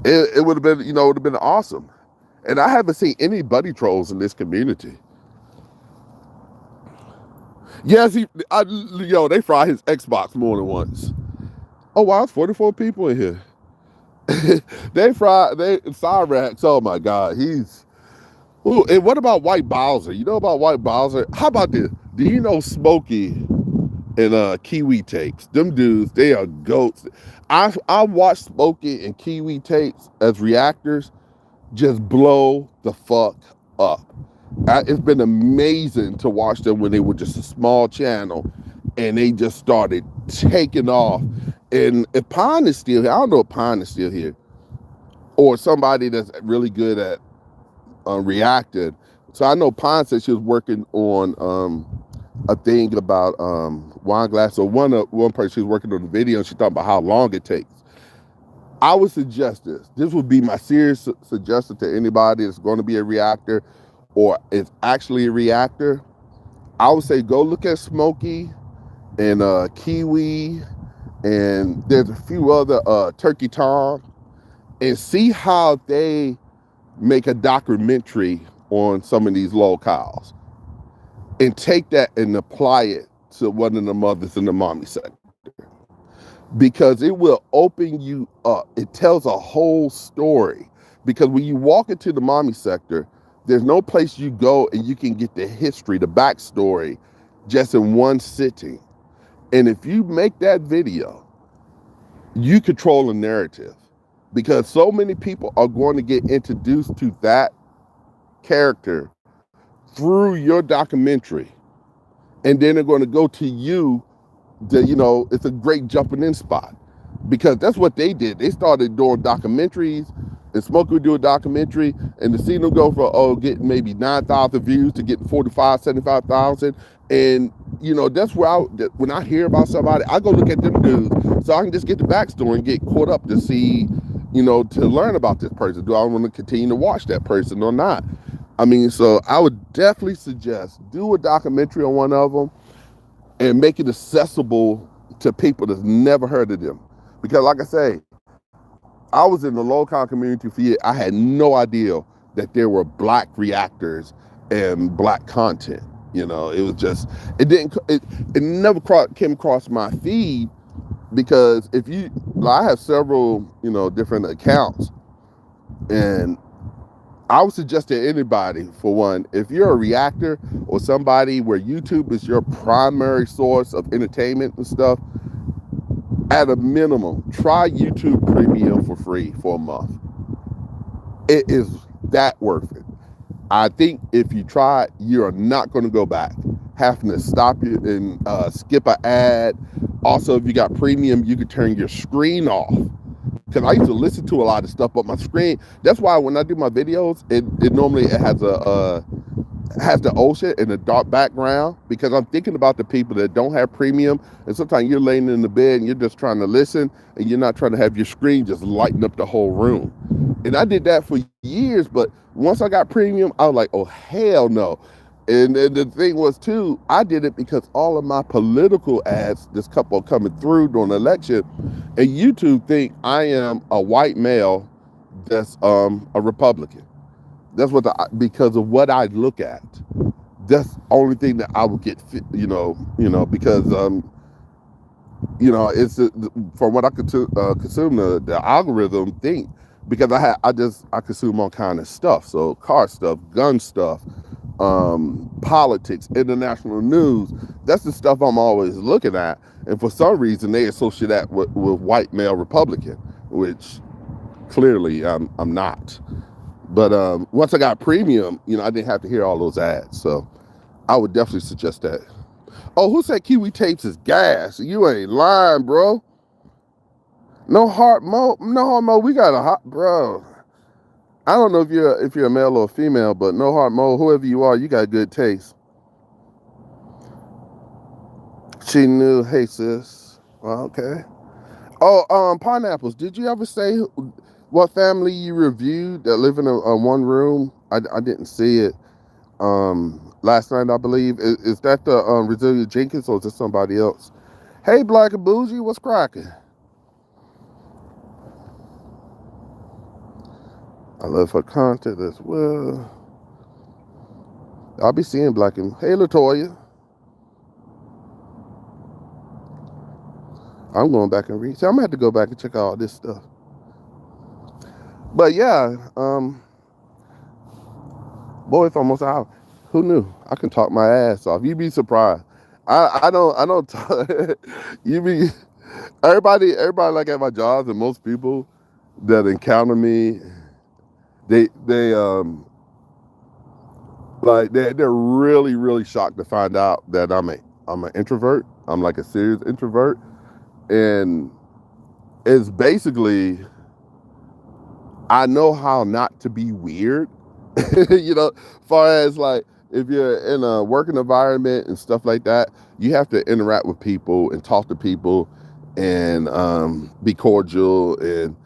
[SPEAKER 1] it would have been, it would have been awesome. And I haven't seen any buddy trolls in this community. Yes, they fry his Xbox more than once. Oh wow, it's 44 people in here. Cyrax, oh my God, ooh, and what about White Bowser? You know about White Bowser? How about this? Do you know Smokey and Kiwi Tapes? Them dudes, they are goats. I watched Smokey and Kiwi Tapes as reactors just blow the fuck up. It's been amazing to watch them when they were just a small channel and they just started taking off. And if Pine is still here, I don't know if Pine is still here, or somebody that's really good at reacting. So I know Pine said she was working on a thing about wine glass. So one person, she was working on the video and she talked about how long it takes. I would suggest this. This would be my serious suggestion to anybody that's going to be a reactor or is actually a reactor. I would say go look at Smokey and Kiwi, and there's a few other Turkey Tom, and see how they make a documentary on some of these locales, and take that and apply it to one of the mothers in the mommy sector, because it will open you up. It tells a whole story, because when you walk into the mommy sector, there's no place you go and you can get the history, the backstory, just in one sitting. And if you make that video you control the narrative, because so many people are going to get introduced to that character through your documentary, and then they're going to go to you. It's a great jumping in spot, because that's what they did. They started doing documentaries, and Smokey would do a documentary, and to see them go from getting maybe 9,000 views to getting 45, 75,000, and that's where when I hear about somebody, I go look at them dudes so I can just get the backstory and get caught up to see, to learn about this person. Do I want to continue to watch that person or not? I mean, so I would definitely suggest do a documentary on one of them and make it accessible to people that's never heard of them. Because like I say, I was in the low-con community for years. I had no idea that there were black reactors and black content. It was just, it never came across my feed, because I have several, different accounts, and I would suggest to anybody, for one, if you're a reactor or somebody where YouTube is your primary source of entertainment and stuff, at a minimum, try YouTube Premium for free for a month. It is that worth it. I think if you try it, you are not going to go back. Having to stop you and skip an ad. Also, if you got premium, you can turn your screen off. Because I used to listen to a lot of stuff, but my screen, that's why when I do my videos, it normally has the ocean and a dark background, because I'm thinking about the people that don't have premium, and sometimes you're laying in the bed and you're just trying to listen, and you're not trying to have your screen just lighten up the whole room. And I did that for years, but once I got premium, I was like, oh, hell no. And the thing was, too, I did it because all of my political ads, this couple coming through during the election, and YouTube think I am a white male that's a Republican. That's because of what I look at. That's the only thing that I would get, because it's from what I consume, the algorithm think, because I consume all kind of stuff. So car stuff, gun stuff, politics, international news. That's the stuff I'm always looking at. And for some reason, they associate that with white male Republican, which clearly I'm not. But once I got premium, I didn't have to hear all those ads. So I would definitely suggest that. Oh, who said Kiwi Tapes is gas? You ain't lying, bro. No heart mo. We got a hot, bro. I don't know if you're a male or a female, but no heart mo. Whoever you are, you got good taste. She knew. Hey, sis. Well, okay. Oh, pineapples. Did you ever say what family you reviewed that live in a one room? I didn't see it. Last night, I believe. Is that the Resilient Jenkins, or is it somebody else? Hey, Black and Bougie, what's cracking? I love her content as well. I'll be seeing Black and... Hey, LaToya. I'm going back and read. See, I'm going to have to go back and check out all this stuff. But yeah, boy, it's almost out. Who knew? I can talk my ass off. You'd be surprised. I don't talk. Everybody like at my jobs, and most people that encounter me, they're really, really shocked to find out that I'm an introvert. I'm like a serious introvert. And it's basically, I know how not to be weird. Far as like, if you're in a working environment and stuff like that, you have to interact with people and talk to people and be cordial and,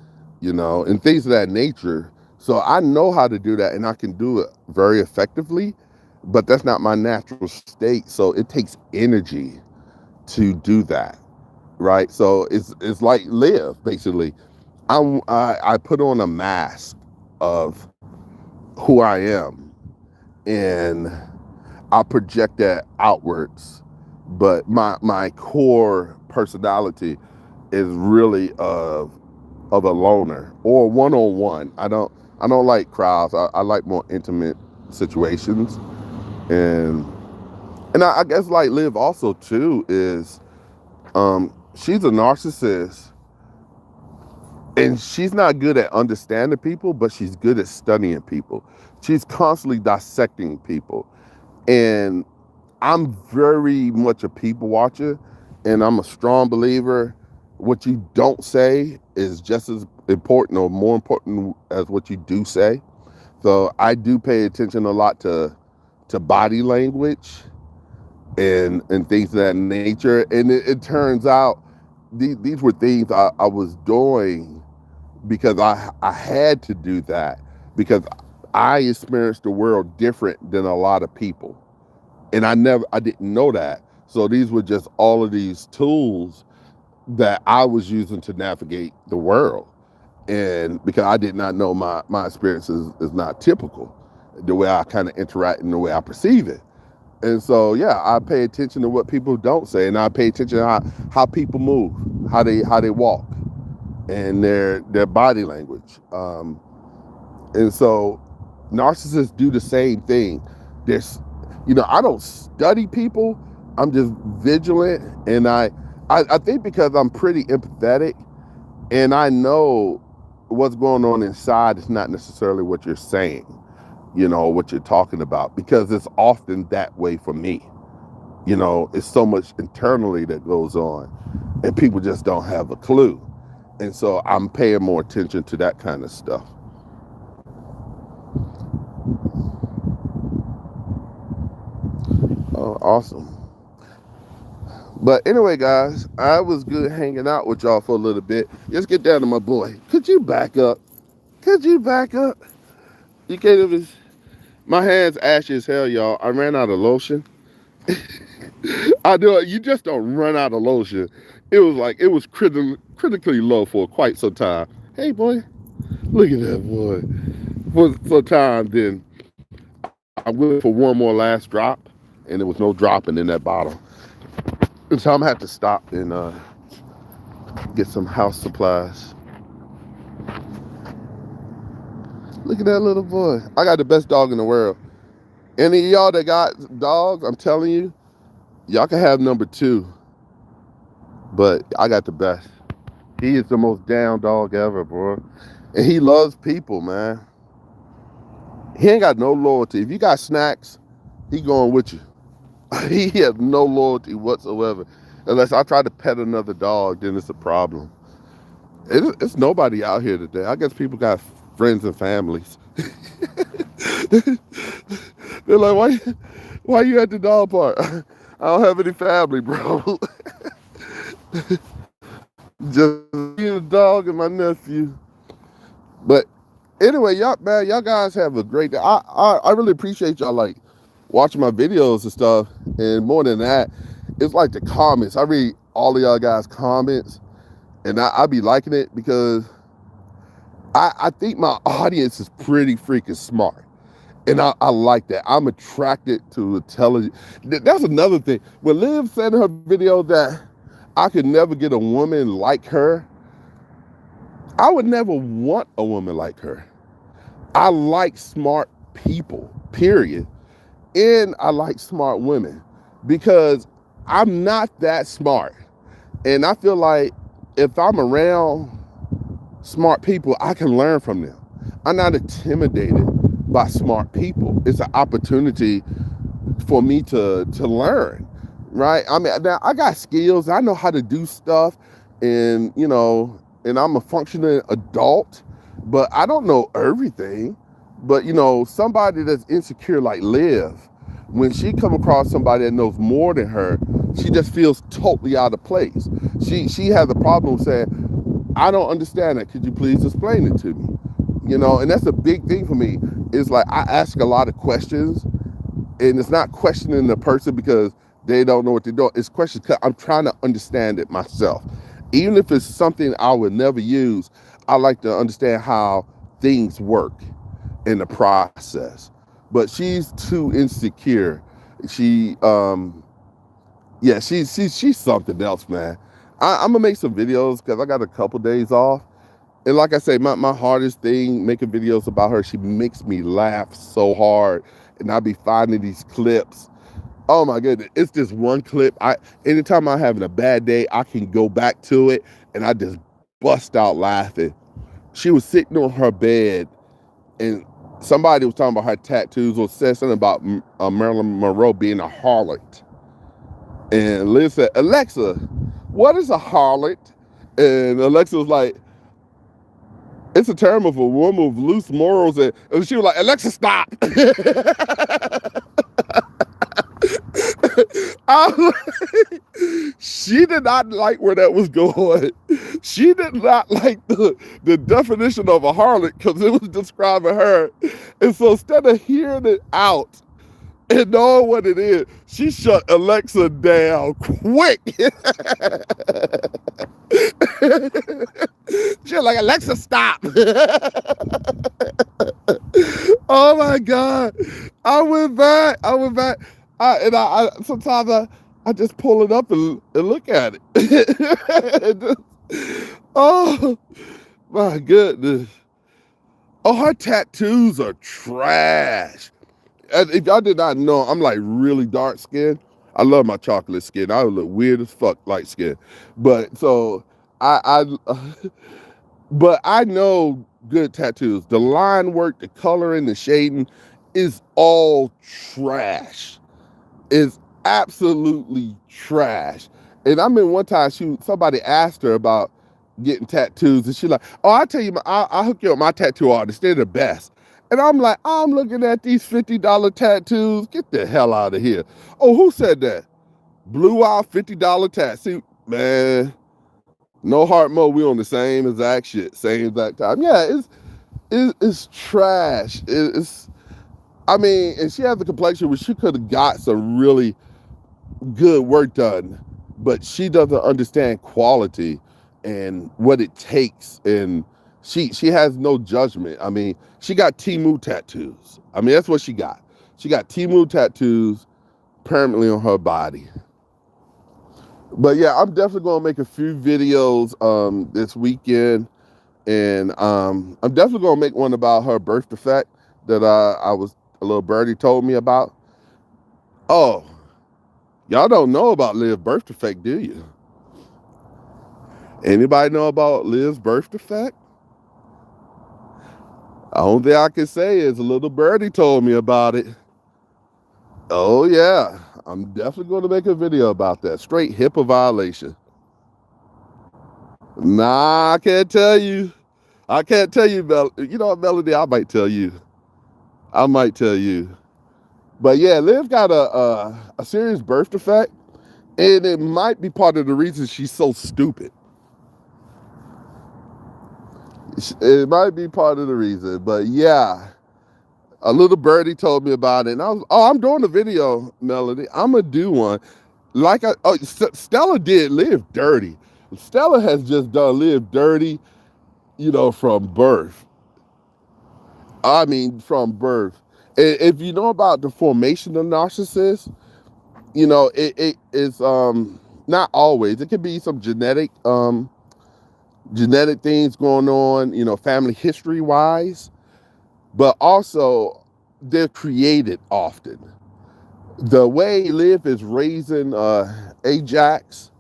[SPEAKER 1] and things of that nature. So I know how to do that, and I can do it very effectively, but that's not my natural state. So it takes energy to do that, right? So it's like Live, basically. I put on a mask of who I am, and I project that outwards, but my core personality is really of a loner or one-on-one. I don't like crowds. I like more intimate situations, and I guess like Liv also too is she's a narcissist, And she's not good at understanding people, but she's good at studying people. She's constantly dissecting people. And I'm very much a people watcher, and I'm a strong believer. What you don't say is just as important or more important as what you do say. So I do pay attention a lot to body language and things of that nature. And it turns out these were things I was doing because I had to do that because I experienced the world different than a lot of people. And I didn't know that. So these were just all of these tools that I was using to navigate the world. And because I did not know my experience is not typical, the way I kind of interact and the way I perceive it. And so, yeah, I pay attention to what people don't say, and I pay attention to how people move, how they walk, and their body language. And so, narcissists do the same thing. There's, I don't study people. I'm just vigilant, and I think because I'm pretty empathetic, and I know what's going on inside is not necessarily what you're saying, what you're talking about, because it's often that way for me. It's so much internally that goes on, and people just don't have a clue. And so I'm paying more attention to that kind of stuff. Oh, awesome. But anyway, guys, I was good hanging out with y'all for a little bit. Let's get down to my boy. Could you back up? Could you back up? You can't even... My hand's ashy as hell, y'all. I ran out of lotion. I do it. You just don't run out of lotion. It was critically low for quite some time. Hey, boy. Look at that, boy. For some time, then I went for one more last drop, and there was no dropping in that bottle. And so I'm gonna have to stop and get some house supplies. Look at that little boy. I got the best dog in the world. Any of y'all that got dogs, I'm telling you, y'all can have number 2. But I got the best. He is the most down dog ever, bro. And he loves people, man. He ain't got no loyalty. If you got snacks, he going with you. He has no loyalty whatsoever. Unless I try to pet another dog, then it's a problem. It's nobody out here today. I guess people got friends and families. They're like, why you at the dog park? I don't have any family, bro. Just me and the dog and my nephew. But anyway, y'all guys have a great day. I really appreciate y'all like watching my videos and stuff. And more than that, it's like the comments. I read all of y'all guys' comments, and I be liking it because I think my audience is pretty freaking smart. And I like that. I'm attracted to intelligence. That's another thing. When Liv said in her video that I could never get a woman like her, I would never want a woman like her. I like smart people, period. And I like smart women because I'm not that smart. And I feel like if I'm around smart people, I can learn from them. I'm not intimidated by smart people. It's an opportunity for me to learn, right? I mean, now I got skills. I know how to do stuff, and and I'm a functioning adult, but I don't know everything. But somebody that's insecure like Liv, when she come across somebody that knows more than her, she just feels totally out of place. She has a problem saying, I don't understand that. Could you please explain it to me? And that's a big thing for me. It's like I ask a lot of questions, and it's not questioning the person because they don't know what they're doing. It's questions because I'm trying to understand it myself. Even if it's something I would never use, I like to understand how things work in the process. But she's too insecure. She's something else, man. I'm gonna make some videos because I got a couple days off. And like I say, my hardest thing making videos about her, she makes me laugh so hard. And I'll be finding these clips. Oh my goodness, it's this one clip. Anytime I'm having a bad day, I can go back to it and I just bust out laughing She was sitting on her bed, and somebody was talking about her tattoos or said something about Marilyn Monroe being a harlot. And Liz said, Alexa, what is a harlot? And Alexa was like, it's a term of a woman with loose morals. And she was like, Alexa, stop. She did not like where that was going. She did not like the definition of a harlot because it was describing her. And so instead of hearing it out and knowing what it is, she shut Alexa down quick. She was like, Alexa, stop. Oh my God. I went back. I sometimes I just pull it up and look at it. Oh my goodness. Oh, her tattoos are trash. And if y'all did not know, I'm like really dark skinned. I love my chocolate skin. I look weird as fuck light skin. But so but I know good tattoos. The line work, the coloring, the shading is all trash. It's absolutely trash. And I mean, one time somebody asked her about getting tattoos, and she's like, "Oh, I'll tell you, I'll hook you up with my tattoo artist. They're the best." And I'm like, I'm looking at these $50 tattoos. Get the hell out of here. Oh, who said that? Blue Eye $50 tattoo. Man, no heart mode. We on the same exact shit, same exact time. Yeah, it's trash. I mean, and she has the complexion where she could have got some really good work done, but she doesn't understand quality and what it takes, and she has no judgment. I mean, she got Temu tattoos. I mean, that's what she got. She got Temu tattoos permanently on her body. But yeah, I'm definitely gonna make a few videos this weekend, and I'm definitely gonna make one about her birth defect that a little birdie told me about. Oh, y'all don't know about Liv's birth defect, do you? Anybody know about Liv's birth defect? The only thing I can say is a little birdie told me about it. Oh yeah, I'm definitely going to make a video about that. Straight HIPAA violation. Nah, I can't tell you. I can't tell you, you know what, Melody, I might tell you. But yeah, Liv got a serious birth defect, and it might be part of the reason she's so stupid. It might be part of the reason, but yeah, a little birdie told me about it, and I was, I'm doing a video, Melody. I'm gonna do one. Stella did Live dirty. Stella has just done Live dirty, from birth. I mean, from birth. If you know about the formation of narcissists, it's not always. It could be some genetic things going on, family history wise, but also they're created often. The way Liv is raising Ajax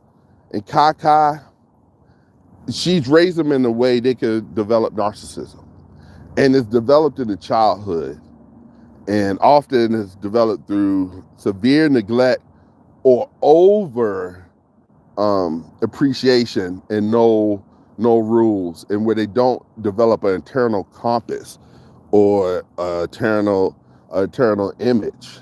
[SPEAKER 1] and Kaka, she's raised them in a way they could develop narcissism. And it's developed in the childhood, and often it's developed through severe neglect or over appreciation and no rules, and where they don't develop an internal compass or eternal image.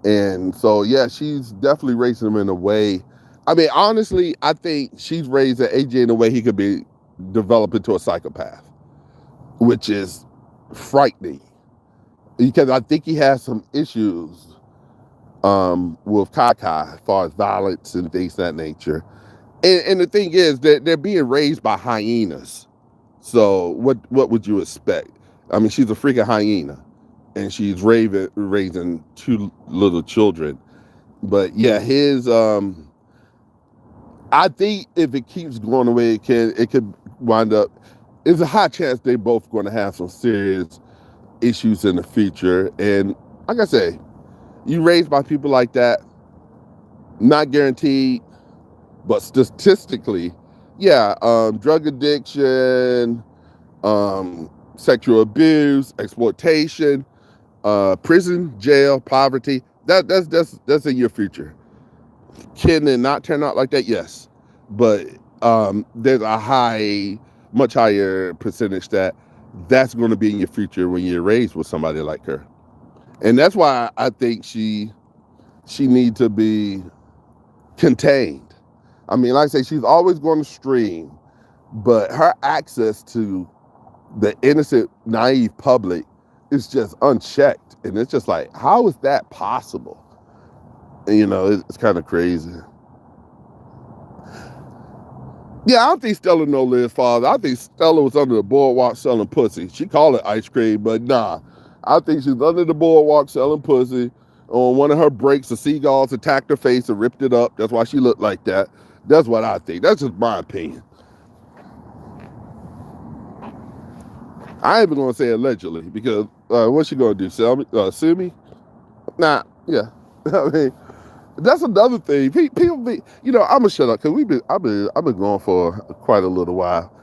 [SPEAKER 1] And so, yeah, she's definitely raising him in a way. I mean, honestly, I think she's raising AJ in a way he could be developed into a psychopath, which is frightening, because I think he has some issues with Kaka as far as violence and things of that nature. And the thing is that they're being raised by hyenas. So what would you expect? I mean, she's a freaking hyena, and she's raising two little children. But yeah, I think if it keeps going the way it could wind up, there's a high chance they both going to have some serious issues in the future. And like I say, you raised by people like that, not guaranteed, but statistically, yeah, drug addiction, sexual abuse, exploitation, prison, jail, poverty. That's in your future. Can it not turn out like that? Yes, but there's a much higher percentage that's going to be in your future when you're raised with somebody like her, and that's why I think she needs to be contained. I mean, like I say, she's always going to stream, but her access to the innocent, naive public is just unchecked, and it's just like, how is that possible? And, you know, it's kind of crazy. Yeah, I don't think Stella know Liz's father. I think Stella was under the boardwalk selling pussy. She called it ice cream, but nah. I think she's under the boardwalk selling pussy. On one of her breaks, the seagulls attacked her face and ripped it up. That's why she looked like that. That's what I think. That's just my opinion. I ain't even gonna say allegedly, because what's she gonna do? Sue me? Nah, yeah. I mean, that's another thing. People be, you know, I'm gonna shut up because I've been going for quite a little while,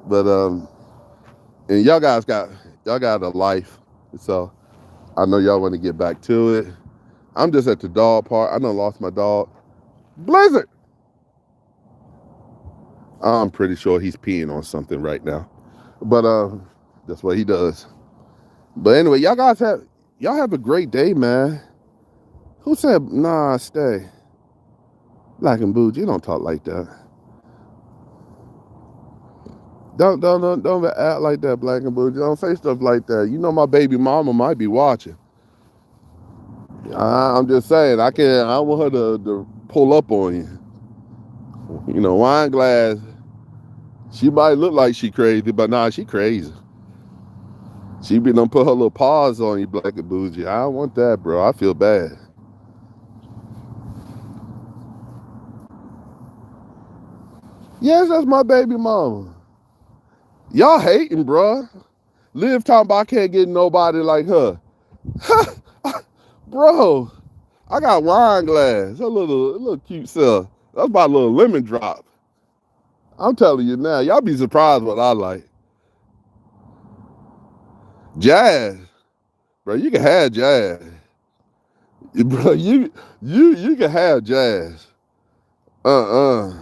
[SPEAKER 1] but and y'all got a life, so I know y'all want to get back to it. I'm just at the dog park. I done lost my dog, Blizzard. I'm pretty sure he's peeing on something right now, but that's what he does. But anyway, y'all have a great day, man. Who said nah? Stay. Black and Bougie, you don't talk like that. Don't act like that, Black and Bougie. Don't say stuff like that. You know my baby mama might be watching. I'm just saying, I don't want her to pull up on you. You know, wine glass. She might look like she crazy, but nah, she crazy. She be done put her little paws on you, Black and Bougie. I don't want that, bro. I feel bad. Yes, that's my baby mama. Y'all hating, bro. Liv talking about I can't get nobody like her. Bro, I got wine glass. Her little cute self. That's my little lemon drop. I'm telling you now, y'all be surprised what I like. Jazz. Bro, you can have jazz. Bro, you can have jazz. Oh,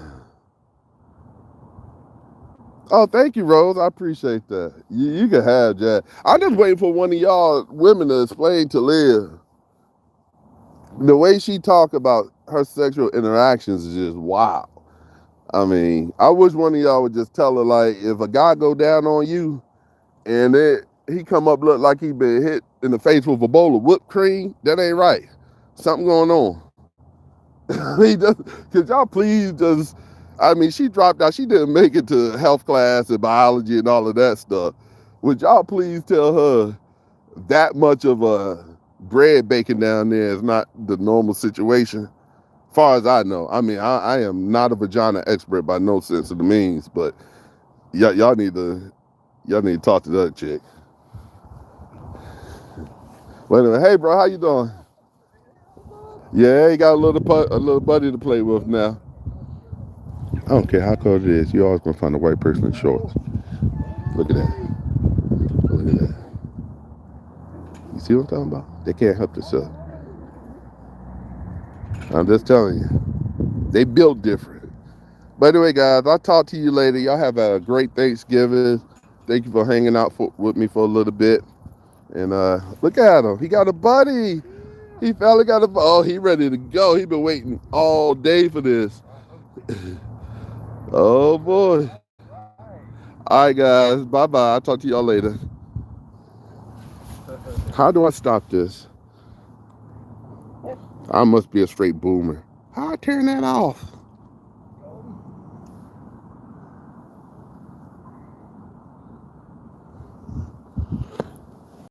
[SPEAKER 1] thank you, Rose. I appreciate that. You can have jazz. I'm just waiting for one of y'all women to explain to Liv. The way she talk about her sexual interactions is just wild. I mean, I wish one of y'all would just tell her, like, if a guy go down on you and he come up look like he been hit in the face with a bowl of whipped cream, that ain't right. Something going on. I mean, could y'all please just, I mean, she dropped out. She didn't make it to health class and biology and all of that stuff. Would y'all please tell her that much of a bread baking down there is not the normal situation? As far as I know. I mean, I am not a vagina expert by no sense of the means, but y'all need to talk to that chick. Wait a minute. Hey, bro, how you doing? Yeah, he got a little buddy to play with now. I don't care how cold it is. You always gonna find a white person in shorts. Look at that. Look at that. You see what I'm talking about? They can't help themselves. I'm just telling you. They built different. But anyway, guys, I'll talk to you later. Y'all have a great Thanksgiving. Thank you for hanging out with me for a little bit. And look at him. He got a buddy. He finally got a, oh, he ready to go. He been waiting all day for this. Oh, boy. All right, guys. Bye-bye. I'll talk to y'all later. How do I stop this? I must be a straight boomer. How I turn that off?